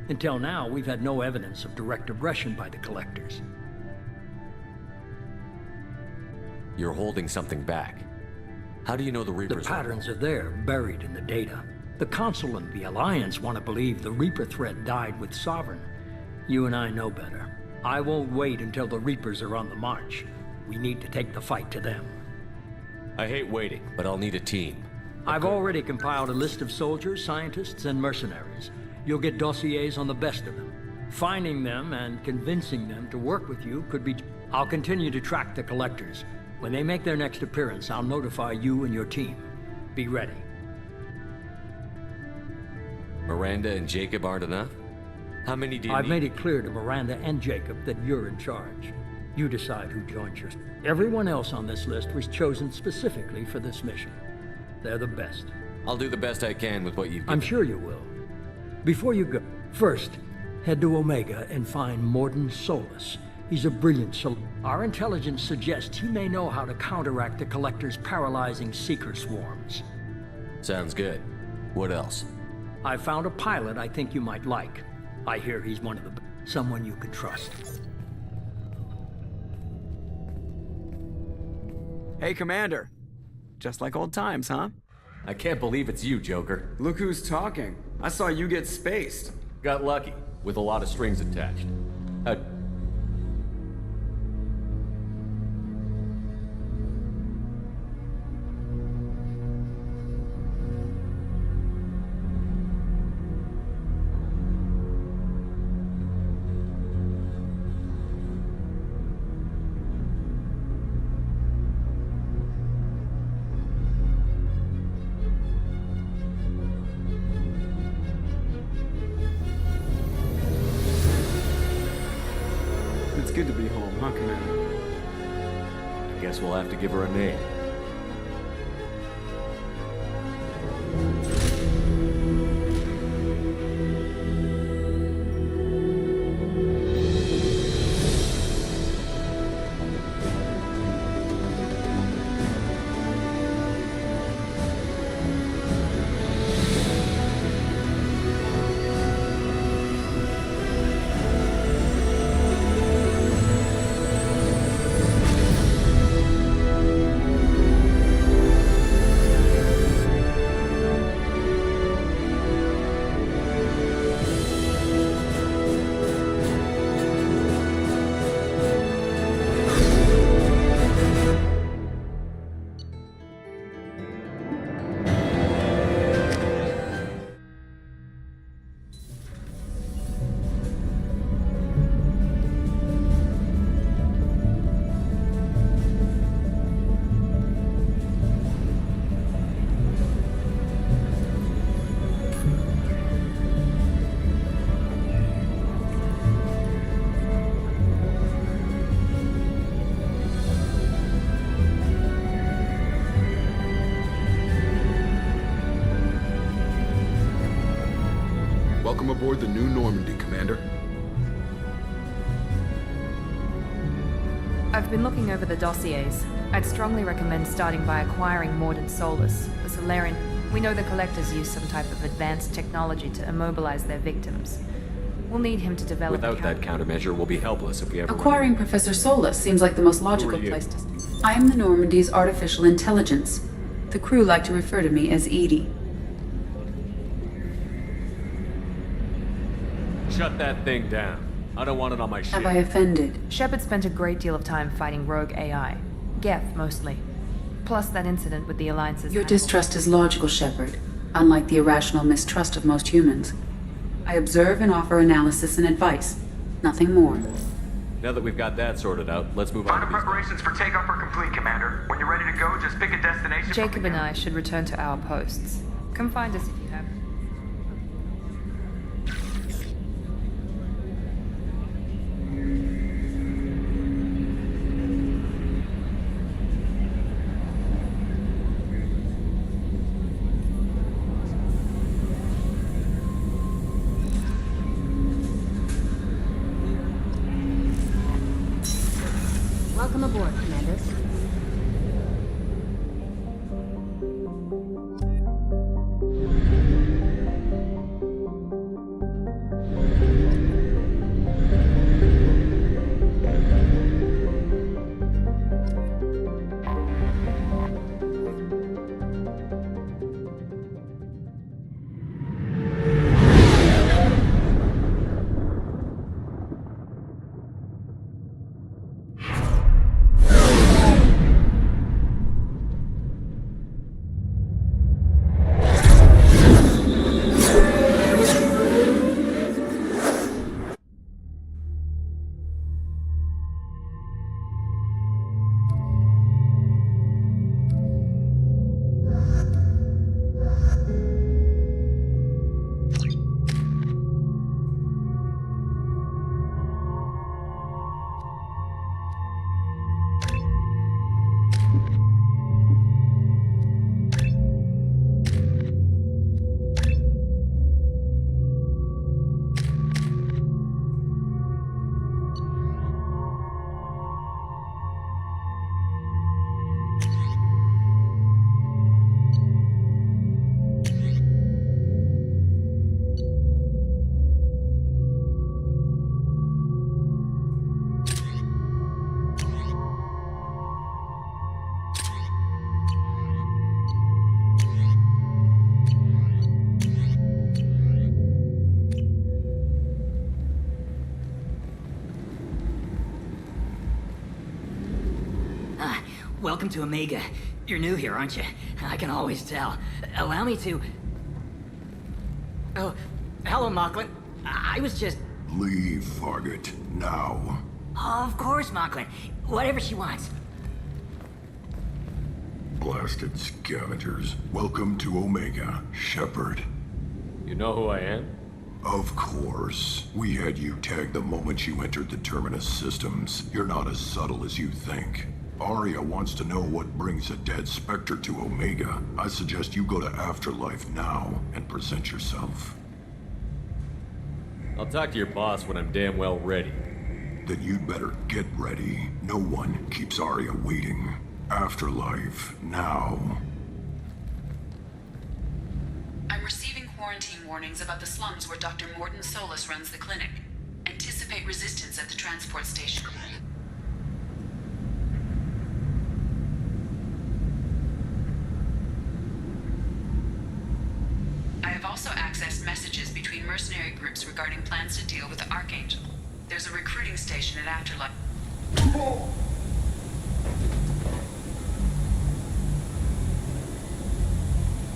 Until now, we've had no evidence of direct aggression by the Collectors.
You're holding something back. How do you know the Reapers
The patterns are there, buried in the data. The Council and the Alliance want to believe the Reaper threat died with Sovereign. You and I know better. I won't wait until the Reapers are on the march. We need to take the fight to them.
I hate waiting, but I'll need a team.
I've already compiled a list of soldiers, scientists, and mercenaries. You'll get dossiers on the best of them. Finding them and convincing them to work with you could be... I'll continue to track the collectors. When they make their next appearance, I'll notify you and your team. Be ready.
Miranda and Jacob aren't enough? How many do you
I've
need?
made it clear to Miranda and Jacob that you're in charge. You decide who joins you. Everyone else on this list was chosen specifically for this mission. They're the best.
I'll do the best I can with what you've given.
I'm sure you will. Before you go, first, head to Omega and find Morden Solus. He's a brilliant Our intelligence suggests he may know how to counteract the Collector's paralyzing Seeker swarms.
Sounds good. What else?
I found a pilot I think you might like. I hear he's one of someone you can trust.
Hey, Commander. Just like old times, huh?
I can't believe it's you, Joker.
Look who's talking. I saw you get spaced.
Got lucky, with a lot of strings attached.
It's good to be home, huh, Commander?
I guess we'll have to give her a name.
Welcome aboard the New Normandy, Commander.
I've been looking over the dossiers. I'd strongly recommend starting by acquiring Morden Solus, the Solarian. We know the Collectors use some type of advanced technology to immobilize their victims. We'll need him to develop
Without that countermeasure, we'll be helpless if we ever...
Acquiring Professor Solus seems like the most logical place to... I am the Normandy's artificial intelligence. The crew like to refer to me as Edie.
Shut that thing down. I don't want it on my ship.
Have I offended?
Shepard spent a great deal of time fighting rogue AI. Geth, mostly. Plus that incident with the Alliance's...
Your distrust is logical, Shepard, unlike the irrational mistrust of most humans. I observe and offer analysis and advice. Nothing more.
Now that we've got that sorted out, let's move on to
Final preparations for takeoff are complete, Commander. When you're ready to go, just pick a destination.
Jacob and I should return to our posts. Come find us if you have...
Welcome aboard, Commander.
Welcome to Omega. You're new here, aren't you? I can always tell. Allow me to... Oh, hello, Mocklin. I was just...
Leave, Fargate, now.
Of course, Mocklin. Whatever she wants.
Blasted scavengers. Welcome to Omega, Shepard.
You know who I am?
Of course. We had you tagged the moment you entered the Terminus systems. You're not as subtle as you think. Arya wants to know what brings a dead Spectre to Omega. I suggest you go to Afterlife now and present yourself.
I'll talk to your boss when I'm damn well ready.
Then you'd better get ready. No one keeps Arya waiting. Afterlife, now.
I'm receiving quarantine warnings about the slums where Dr. Mordin Solus runs the clinic. Anticipate resistance at the transport station. I have also accessed messages between mercenary groups regarding plans to deal with the Archangel. There's a recruiting station at Afterlife.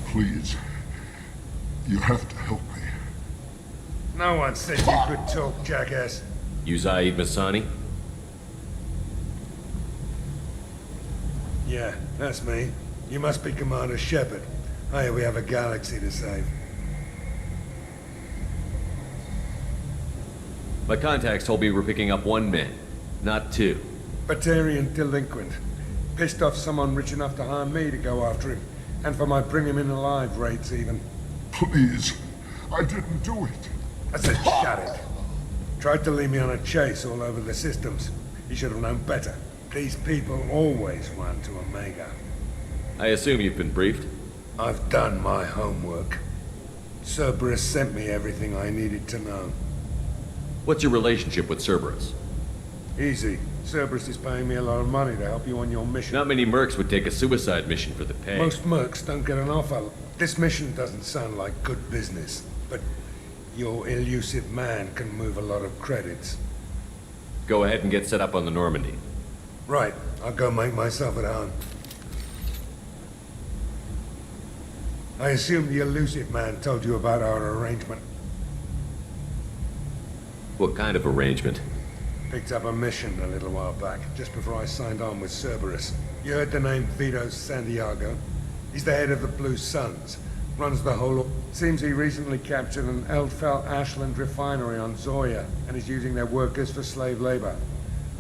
Please. You have to help me.
No one said you could talk, jackass.
You Zaid Masani?
Yeah, that's me. You must be Commander Shepard. Hey, we have a galaxy to save.
My contacts told me we're picking up one man, not two.
Batarian delinquent. Pissed off someone rich enough to hire me to go after him. And for my bring him in alive rates even.
Please. I didn't do it.
I said shut it. Tried to lead me on a chase all over the systems. He should have known better. These people always run to Omega.
I assume you've been briefed?
I've done my homework. Cerberus sent me everything I needed to know.
What's your relationship with Cerberus?
Easy. Cerberus is paying me a lot of money to help you on your mission.
Not many mercs would take a suicide mission for the pay.
Most mercs don't get an offer. This mission doesn't sound like good business, but your elusive man can move a lot of credits.
Go ahead and get set up on the Normandy.
Right. I'll go make myself at home. I assume the elusive man told you about our arrangement.
What kind of arrangement?
Picked up a mission a little while back, just before I signed on with Cerberus. You heard the name Vito Santiago? He's the head of the Blue Suns. Runs the whole... Seems he recently captured an Eldfell Ashland refinery on Zoya, and is using their workers for slave labor.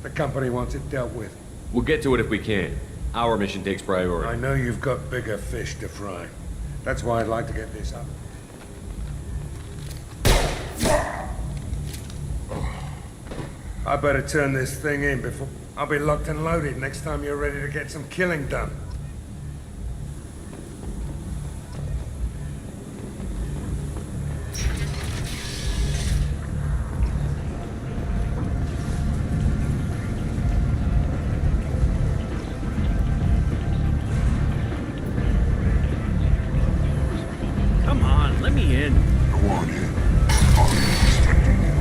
The company wants it dealt with.
We'll get to it if we can. Our mission takes priority.
I know you've got bigger fish to fry. That's why I'd like to get this up. I better turn this thing in before... I'll be locked and loaded next time you're ready to get some killing done.
Come on, let me in.
Go on in. I'll be expecting you.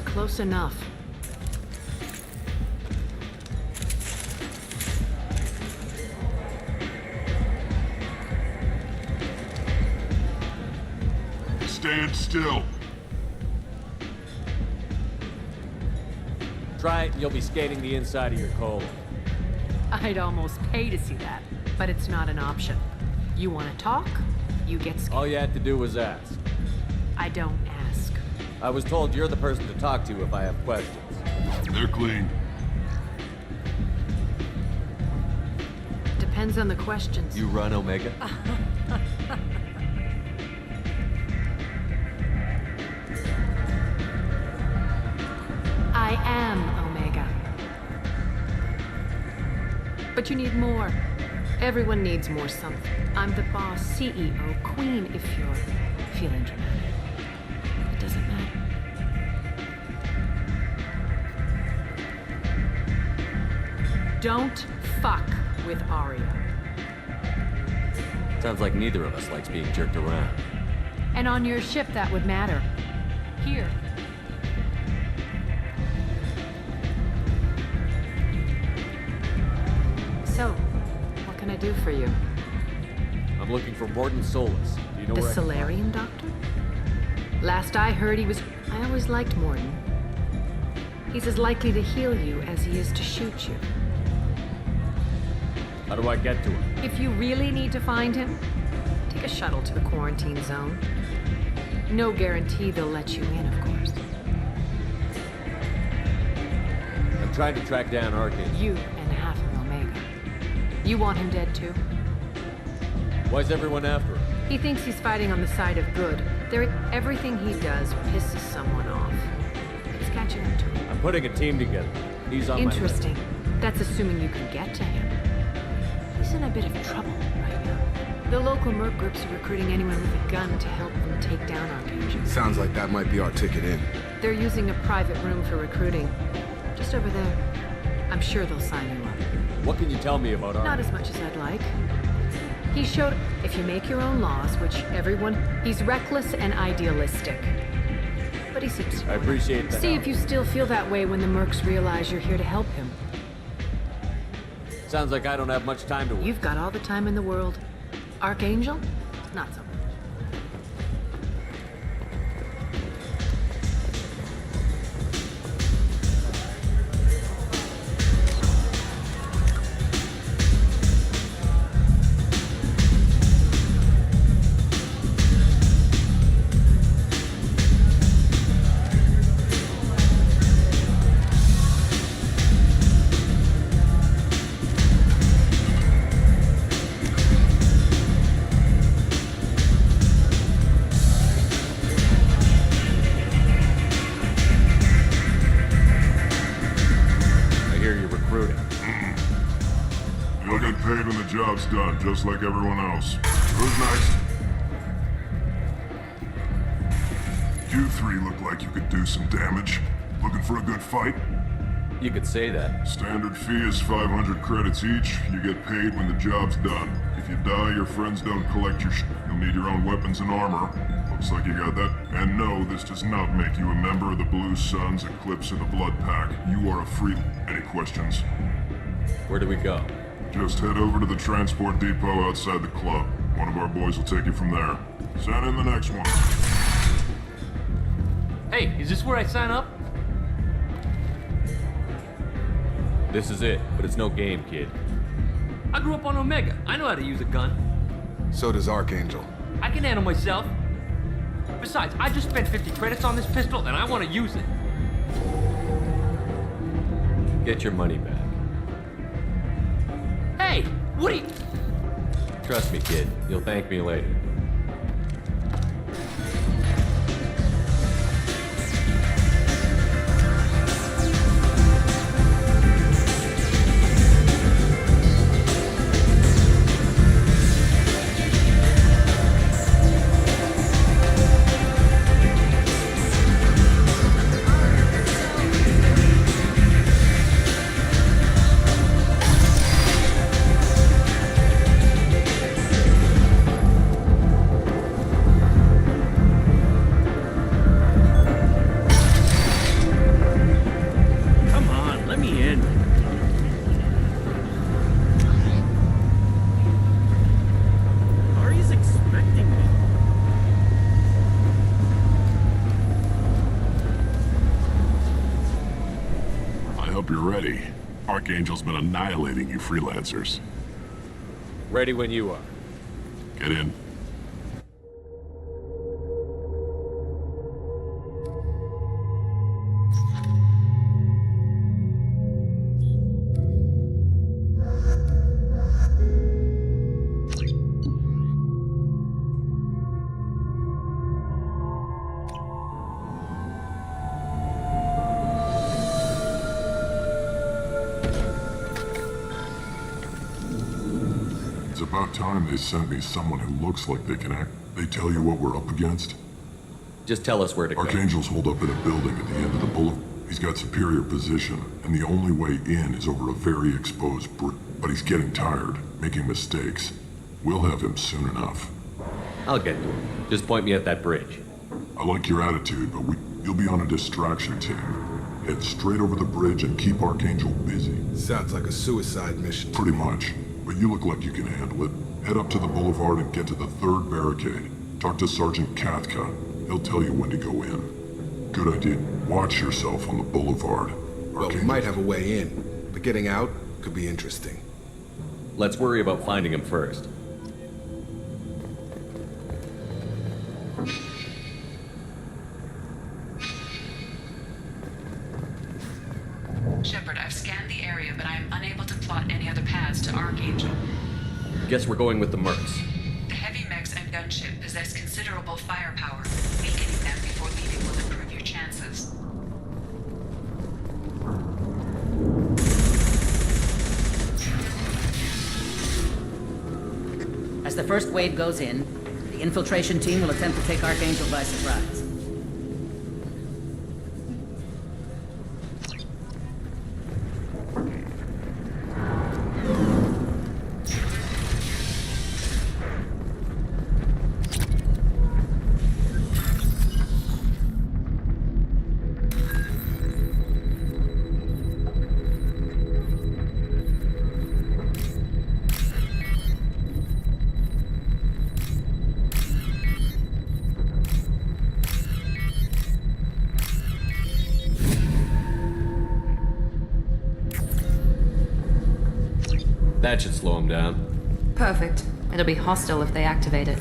Close enough.
stand still.
Try it and you'll be skating the inside of your colon.
I'd almost pay to see that, but it's not an option. You want to talk? You get scared.
All you had to do was ask.
I don't ask.
I was told you're the person to talk to if I have questions.
They're clean.
Depends on the questions.
You run Omega?
I am Omega. But you need more. Everyone needs more something. I'm the boss, CEO, queen, if you're feeling dramatic. It doesn't matter. Don't fuck with Aria.
Sounds like neither of us likes being jerked around.
And on your ship, that would matter. Here. So, what can I do for you?
I'm looking for Morton Solus. Do you know
The
where
Solarian doctor? Last I heard, he was... I always liked Morton. He's as likely to heal you as he is to shoot you.
How do I get to him?
If you really need to find him, take a shuttle to the quarantine zone. No guarantee they'll let you in, of course.
I'm trying to track down Arcane.
You and half of Omega. You want him dead too?
Why's everyone after him?
He thinks he's fighting on the side of good. Everything he does pisses someone off. It's catching up to him.
I'm putting a team together. He's on
Interesting. That's assuming you can get to him. He's in a bit of trouble right now. The local merc groups are recruiting anyone with a gun to help them take down Archangel.
Sounds like that might be our ticket in.
They're using a private room for recruiting. Just over there. I'm sure they'll sign you up.
What can you tell me about Arcane?
Not as much as I'd like. He showed if you make your own laws, which everyone... He's reckless and idealistic. But he seems to...
I appreciate that.
See if you still feel that way when the mercs realize you're here to help him.
Sounds like I don't have much time to wait.
You've got all the time in the world. Archangel? Not so much.
Job's done, just like everyone else. Who's next? You three look like you could do some damage. Looking for a good fight?
You could say that.
Standard fee is 500 credits each. You get paid when the job's done. If you die, your friends don't collect your You'll need your own weapons and armor. Looks like you got that. And no, this does not make you a member of the Blue Suns, Eclipse, or the Blood Pack. You are a free... Any questions?
Where do we go?
Just head over to the transport depot outside the club. One of our boys will take you from there. Send in the next one.
Hey, is this where I sign up?
This is it, but it's no game, kid.
I grew up on Omega. I know how to use a gun.
So does Archangel.
I can handle myself. Besides, I just spent 50 credits on this pistol, and I want to use it.
Get your money back.
Hey, what are you...
Trust me, kid. You'll thank me later.
Archangel's been annihilating you freelancers.
Ready when you are.
Get in. It's about time they sent me someone who looks like they can act. They tell you what we're up against?
Just tell us where to go.
Archangel's holed up in a building at the end of the boulevard. He's got superior position, and the only way in is over a very exposed bridge. But he's getting tired, making mistakes. We'll have him soon enough.
I'll get to him. Just point me at that bridge.
I like your attitude, but you'll be on a distraction team. Head straight over the bridge and keep Archangel busy.
Sounds like a suicide mission.
Pretty much. But you look like you can handle it. Head up to the boulevard and get to the third barricade. Talk to Sergeant Katka. He'll tell you when to go in. Good idea. Watch yourself on the boulevard.
Well, we might have a way in, but getting out could be interesting.
Let's worry about finding him first.
Shepard, I've scanned the area, but I am unable to plot any other paths to Archangel.
Guess we're going with the Mercs.
The heavy mechs and gunship possess considerable firepower. Weakening them before leaving will improve your chances.
As the first wave goes in, the infiltration team will attempt to take Archangel by surprise.
That should slow him down.
Perfect. It'll be hostile if they activate it.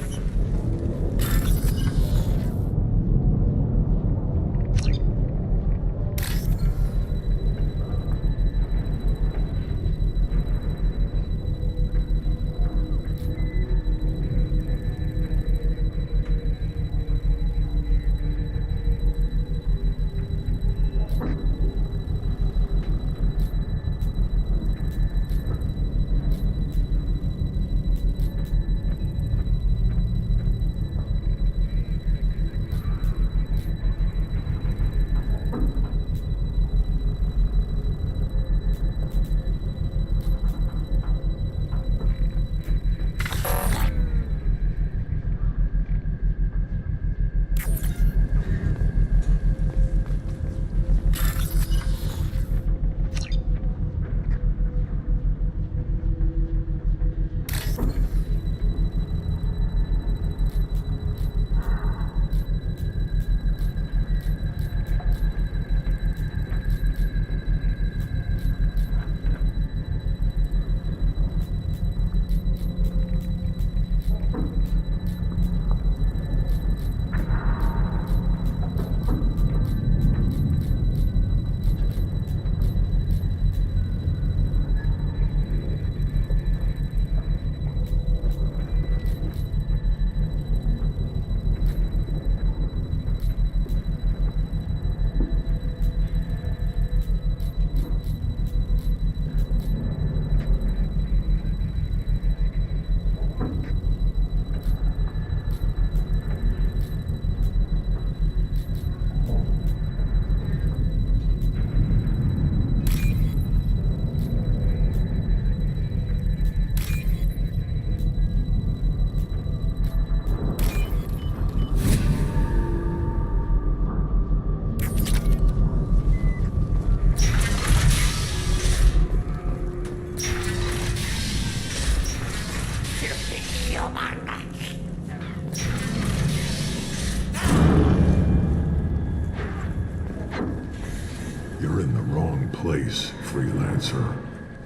You're in the wrong place, freelancer.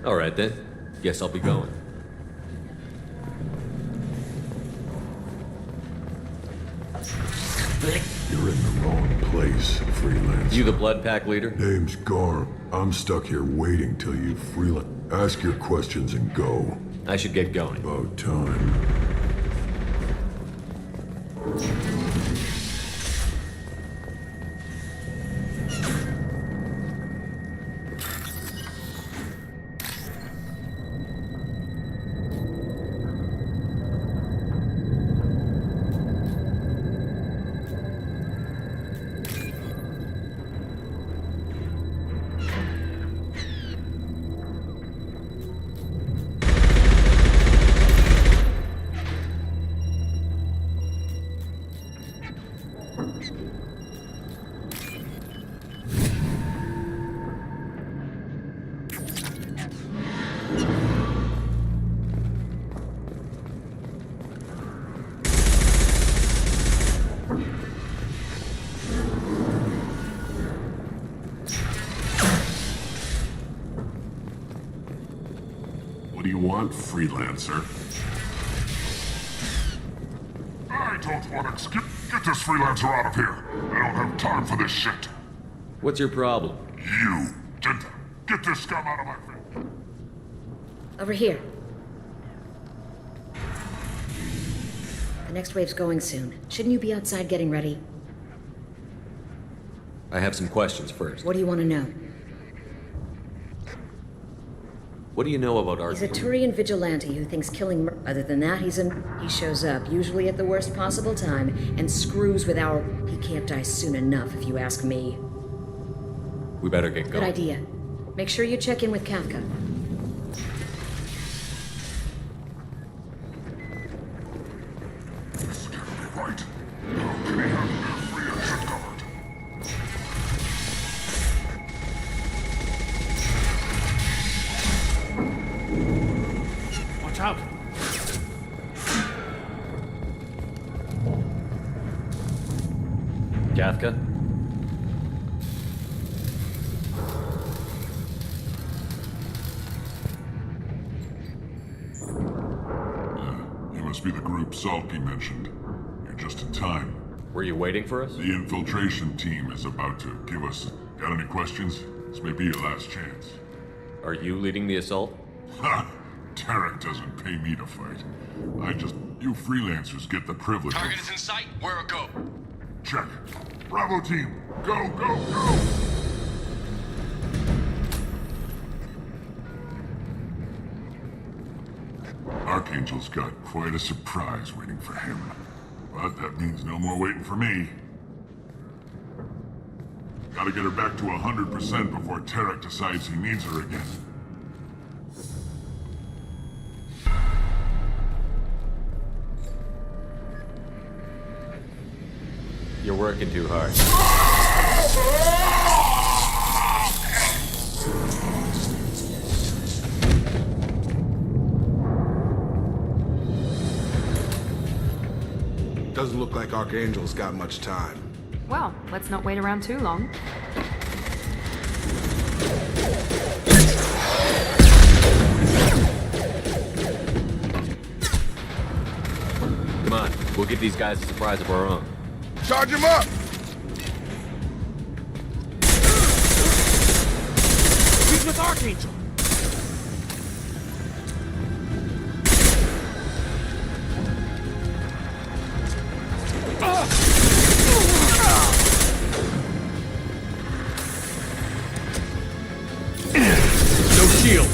All right then. Guess I'll be going.
You're in the wrong place, freelance.
You the blood pack leader?
Name's Garm. I'm stuck here waiting till you freelance. Ask your questions and go.
I should get going.
About time.
What do you want, freelancer? I don't want to get this freelancer out of here. I don't have time for this shit.
What's your problem?
You, Genta, get this scum out of my face.
Over here. The next wave's going soon. Shouldn't you be outside getting ready?
I have some questions first.
What do you want to know?
What do you know about
He's a
Archangel?
Turian vigilante who thinks killing Other than that, he shows up, usually at the worst possible time, and screws with our... He can't die soon enough, if you ask me.
We better get
Good
going.
idea. Make sure you check in with Kafka.
This can't be right. How can he have every exit covered?
Watch out!
Kafka?
You must be the group Salky mentioned. You're just in time.
Were you waiting for us?
The infiltration team is about to give us... Got any questions? This may be your last chance.
Are you leading the assault?
Ha! Tarek doesn't pay me to fight. You freelancers get the privilege.
Target is in sight. Where a go?
Check. Bravo team, go, go, go! Archangel's got quite a surprise waiting for him. But that means no more waiting for me. Gotta get her back to 100% before Tarek decides he needs her again.
You're working too hard.
Doesn't look like Archangel's got much time.
Well, let's not wait around too long.
Come on, we'll give these guys a surprise of our own.
Charge him up!
He's with Archangel!
No shield!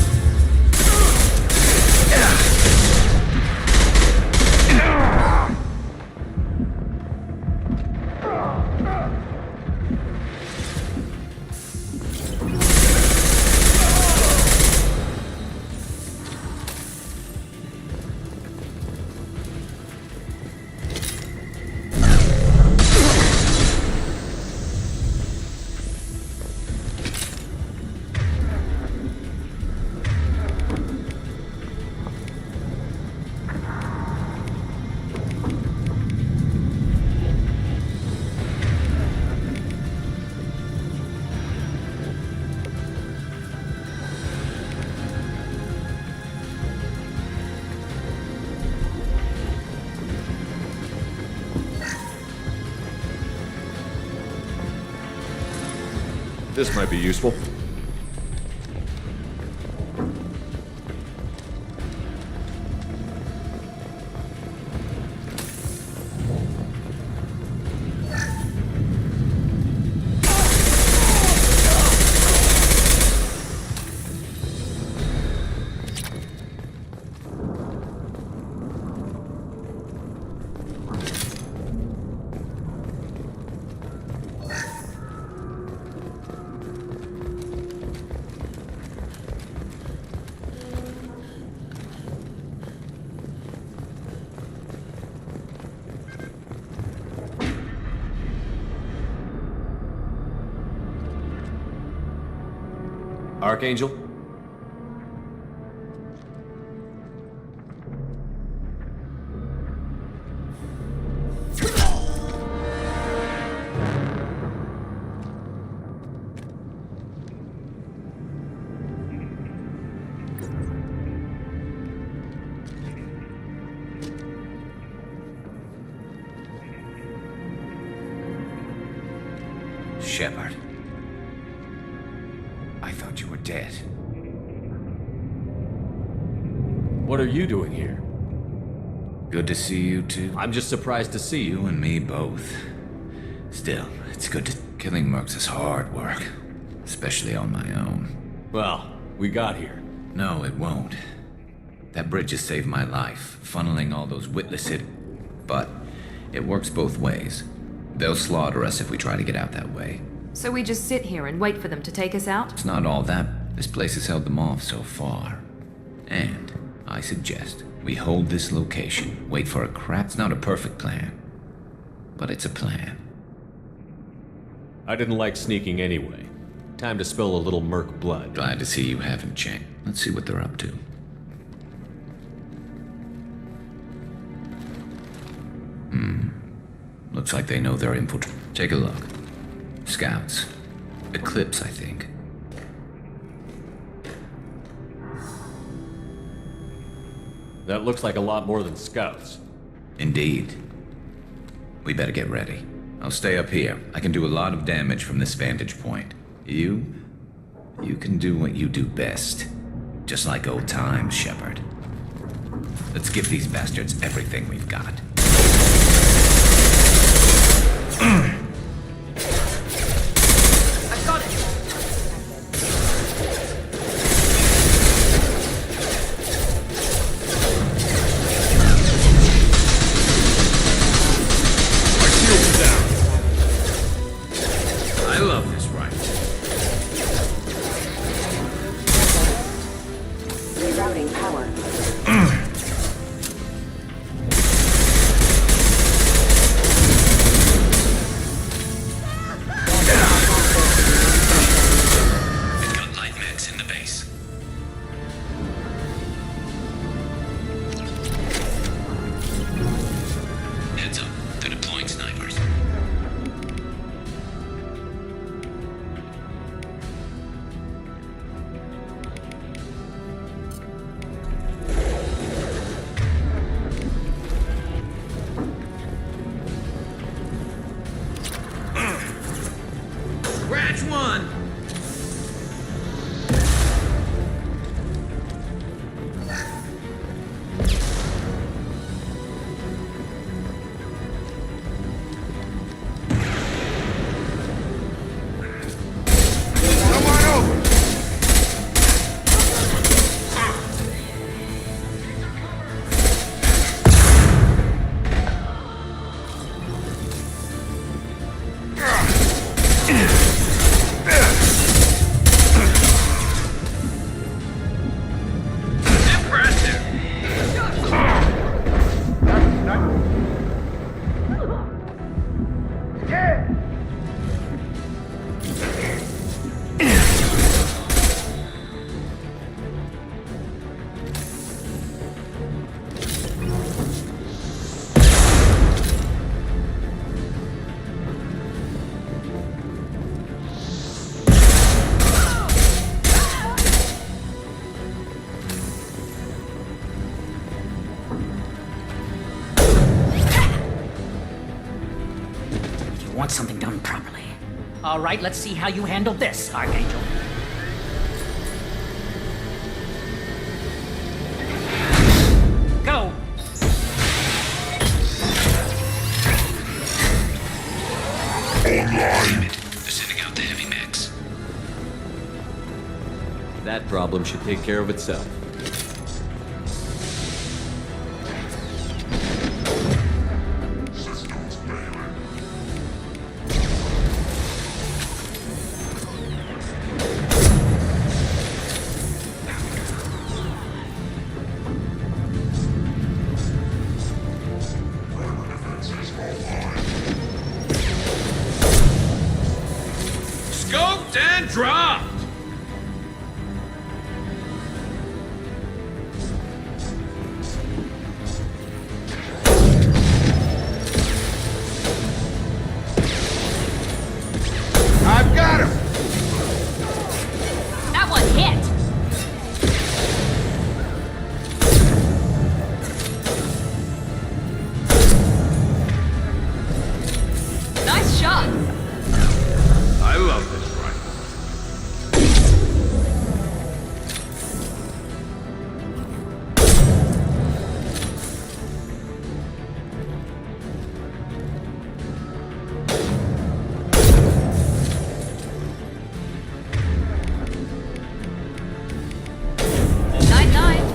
This might be useful. Archangel?
Shepard. I thought you were dead.
What are you doing here?
Good to see you too.
I'm just surprised to see you.
You and me both. Still, it's good to... Killing mercs is hard work. Especially on my own.
Well, we got here.
No, it won't. That bridge has saved my life, funneling all those witless But it works both ways. They'll slaughter us if we try to get out that way.
So we just sit here and wait for them to take us out?
It's not all that. This place has held them off so far. And I suggest we hold this location, wait for a crap. It's not a perfect plan, but it's a plan.
I didn't like sneaking anyway. Time to spill a little merc blood.
Glad to see you haven't changed. Let's see what they're up to. Looks like they know they're infiltrating. Take a look. Scouts. Eclipse, I think.
That looks like a lot more than scouts.
Indeed. We better get ready. I'll stay up here. I can do a lot of damage from this vantage point. You can do what you do best. Just like old times, Shepard. Let's give these bastards everything we've got.
Want something done properly. All right, let's see how you handle this, Archangel. Go!
Online.
Sending out the heavy mix.
That problem should take care of itself.
Scoped and dropped!
I've got him!
That one hit!
Nice shot!
I love this rifle.
Nine, nine.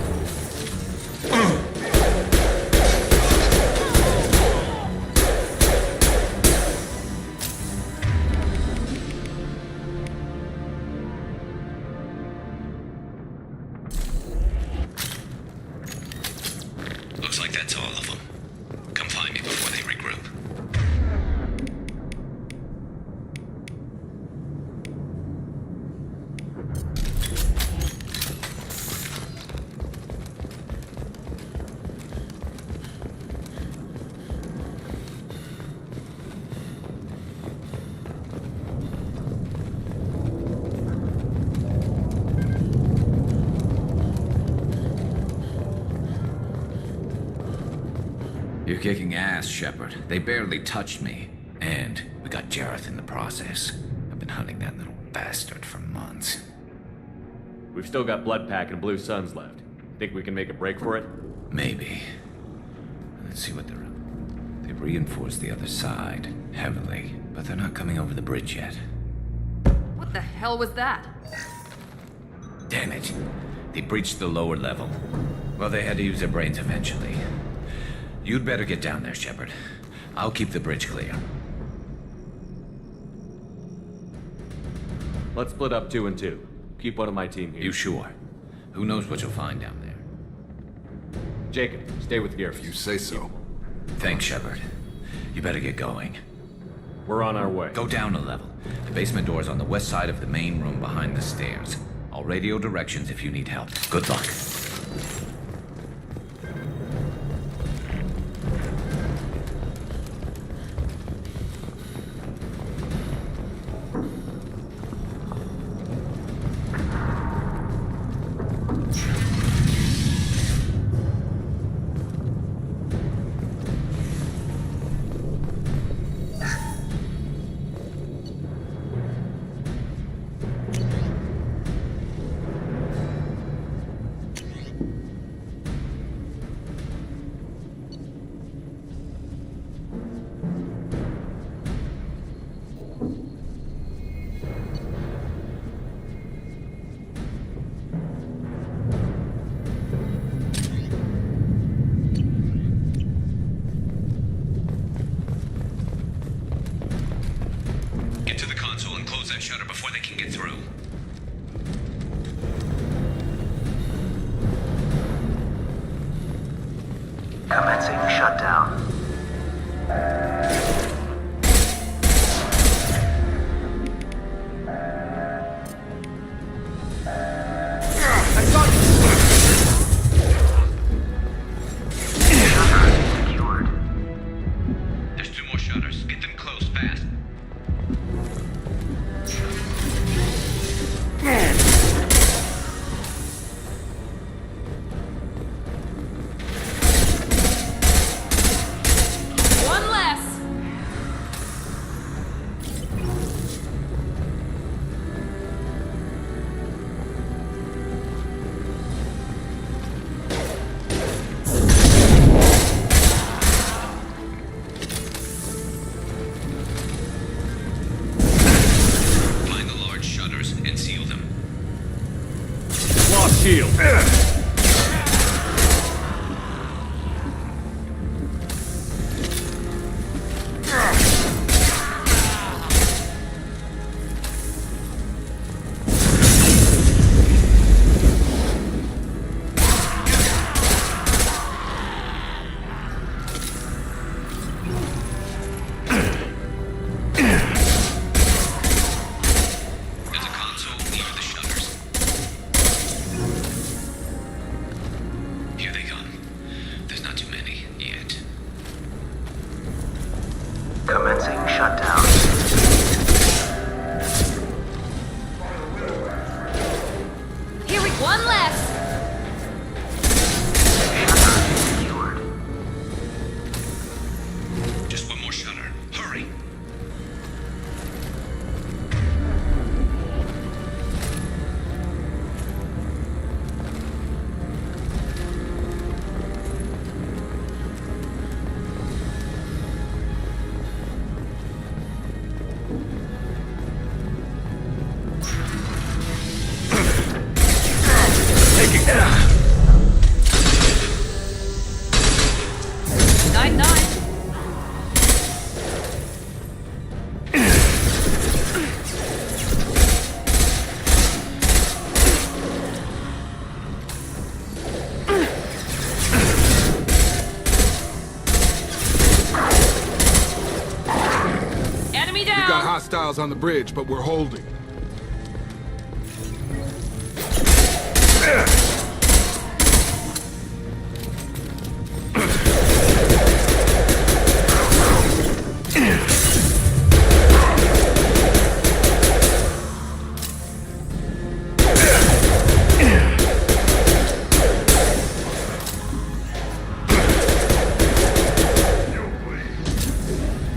Looks like that's all of them. Come find me before they regroup.
You're kicking ass, Shepard. They barely touched me. And we got Jareth in the process. I've been hunting that little bastard for months.
We've still got Bloodpack and Blue Suns left. Think we can make a break for it?
Maybe. Let's see what they're up. They've reinforced the other side, heavily, but they're not coming over the bridge yet.
What the hell was that?
Damn it. They breached the lower level. Well, they had to use their brains eventually. You'd better get down there, Shepard. I'll keep the bridge clear.
Let's split up 2 and 2. Keep one of my team here.
You sure? Who knows what you'll find down there?
Jacob, stay with Gareth.
You say so.
Thanks, Shepard. You better get going.
We're on our way.
Go down a level. The basement door's on the west side of the main room behind the stairs. I'll radio directions if you need help. Good luck.
Get to the console and close that shutter before they can get through.
Commencing shutdown.
There's 2 more shutters. Get them closed fast. Commencing shutdown.
Here we one less.
Just one more shutter. Hurry.
Hostiles on the bridge, but we're holding.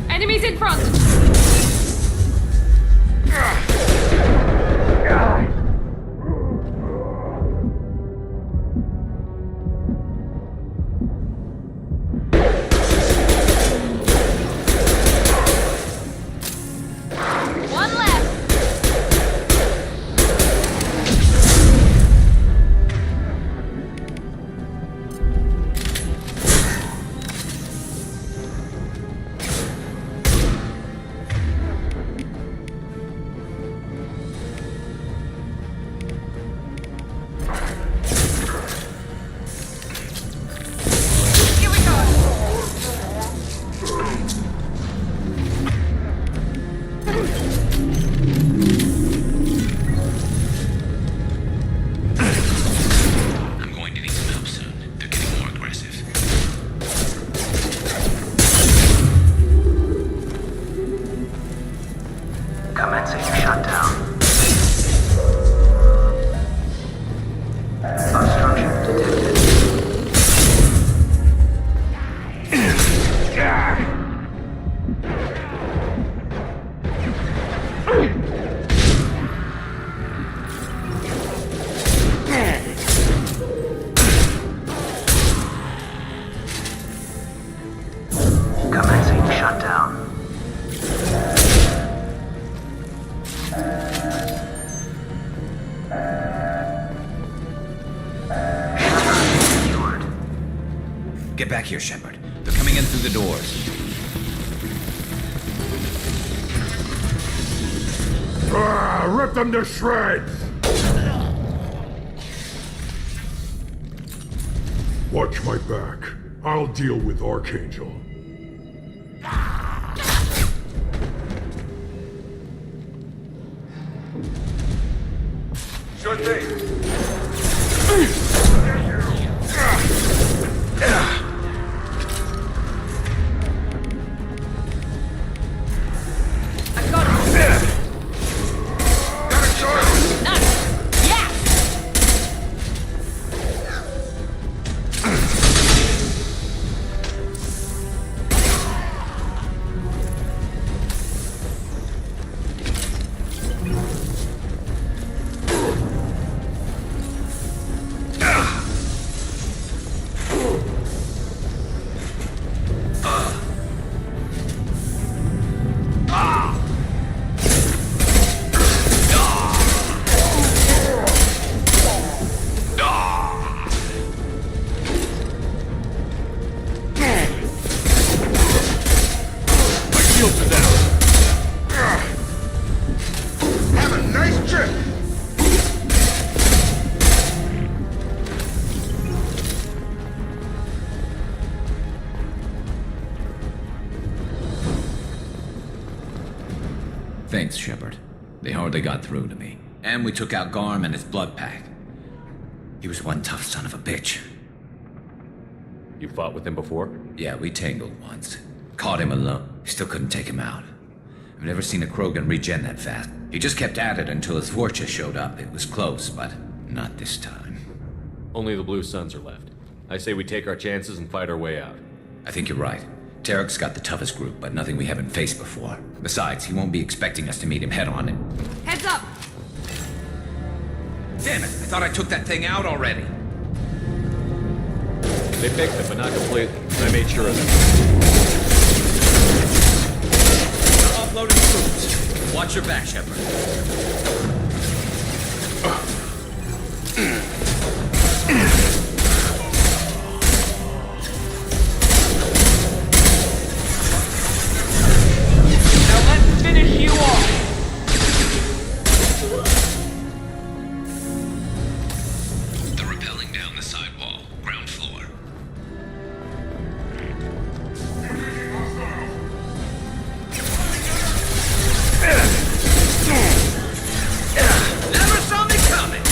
Enemies in front.
Commencing shutdown. Obstruction detected. Commencing shutdown.
Get back here, Shepard. They're coming in through the doors.
Rip them to shreds! Watch my back. I'll deal with Archangel.
Sure thing.
Thanks, Shepard. They hardly got through to me. And we took out Garm and his blood pack. He was one tough son of a bitch.
You fought with him before?
Yeah, we tangled once. Caught him alone. Still couldn't take him out. I've never seen a Krogan regen that fast. He just kept at it until his Vorcha showed up. It was close, but not this time.
Only the Blue Suns are left. I say we take our chances and fight our way out.
I think you're right. Tarek's got the toughest group, but nothing we haven't faced before. Besides, he won't be expecting us to meet him head-on and...
Heads up!
Damn it! I thought I took that thing out already!
They fixed it, but not completely. I made sure of that.
Offloading troops. Watch your back, Shepard.
Now let's finish you off!
They're rappelling down the sidewall, ground floor.
Never saw me coming!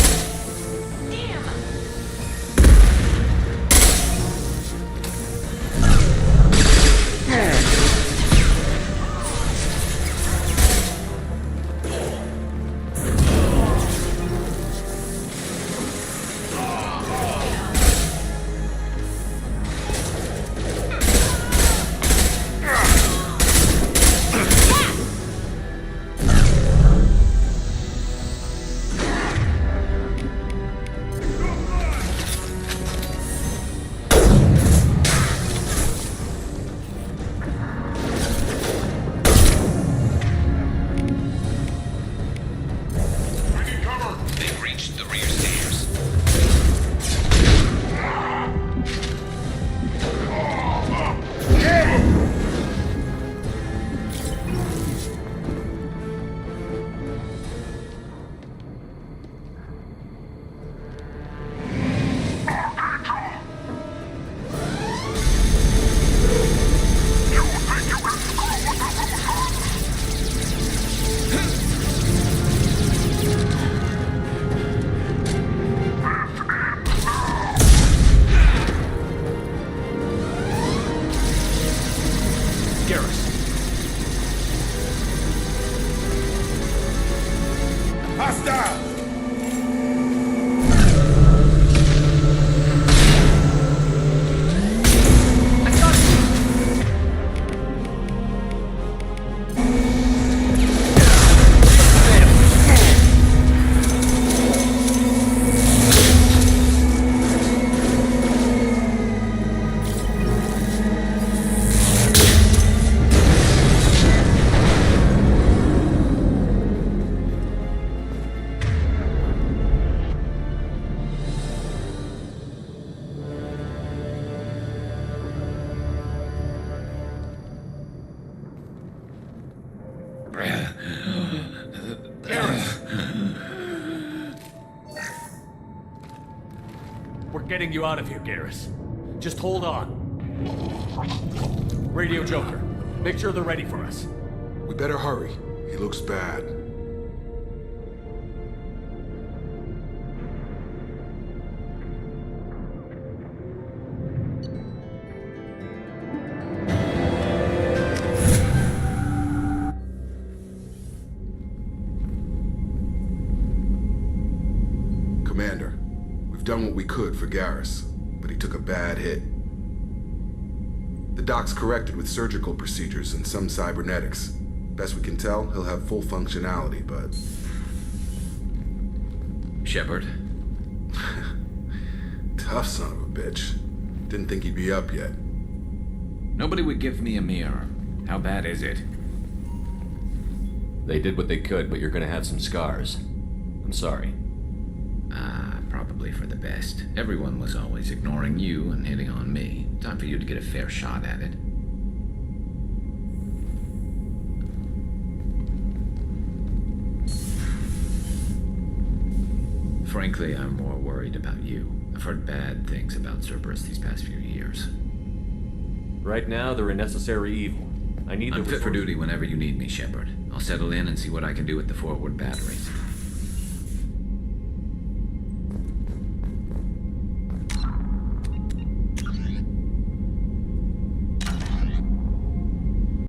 They've reached the rear stairs.
Garrus.
Hostile!
We're getting you out of here, Garrus. Just hold on. Radio Joker, make sure they're ready for us.
We better hurry. He looks bad. Commander, we've done what we could for Garrus, but he took a bad hit. The doc's corrected with surgical procedures and some cybernetics. Best we can tell, he'll have full functionality, but...
Shepard?
Tough son of a bitch. Didn't think he'd be up yet.
Nobody would give me a mirror. How bad is it?
They did what they could, but you're gonna have some scars. I'm sorry.
Probably for the best. Everyone was always ignoring you and hitting on me. Time for you to get a fair shot at it. Frankly, I'm more worried about you. I've heard bad things about Cerberus these past few years.
Right now, they're a necessary evil. I need
I'm
the
fit for
resources.
duty whenever you need me, Shepard. I'll settle in and see what I can do with the forward batteries.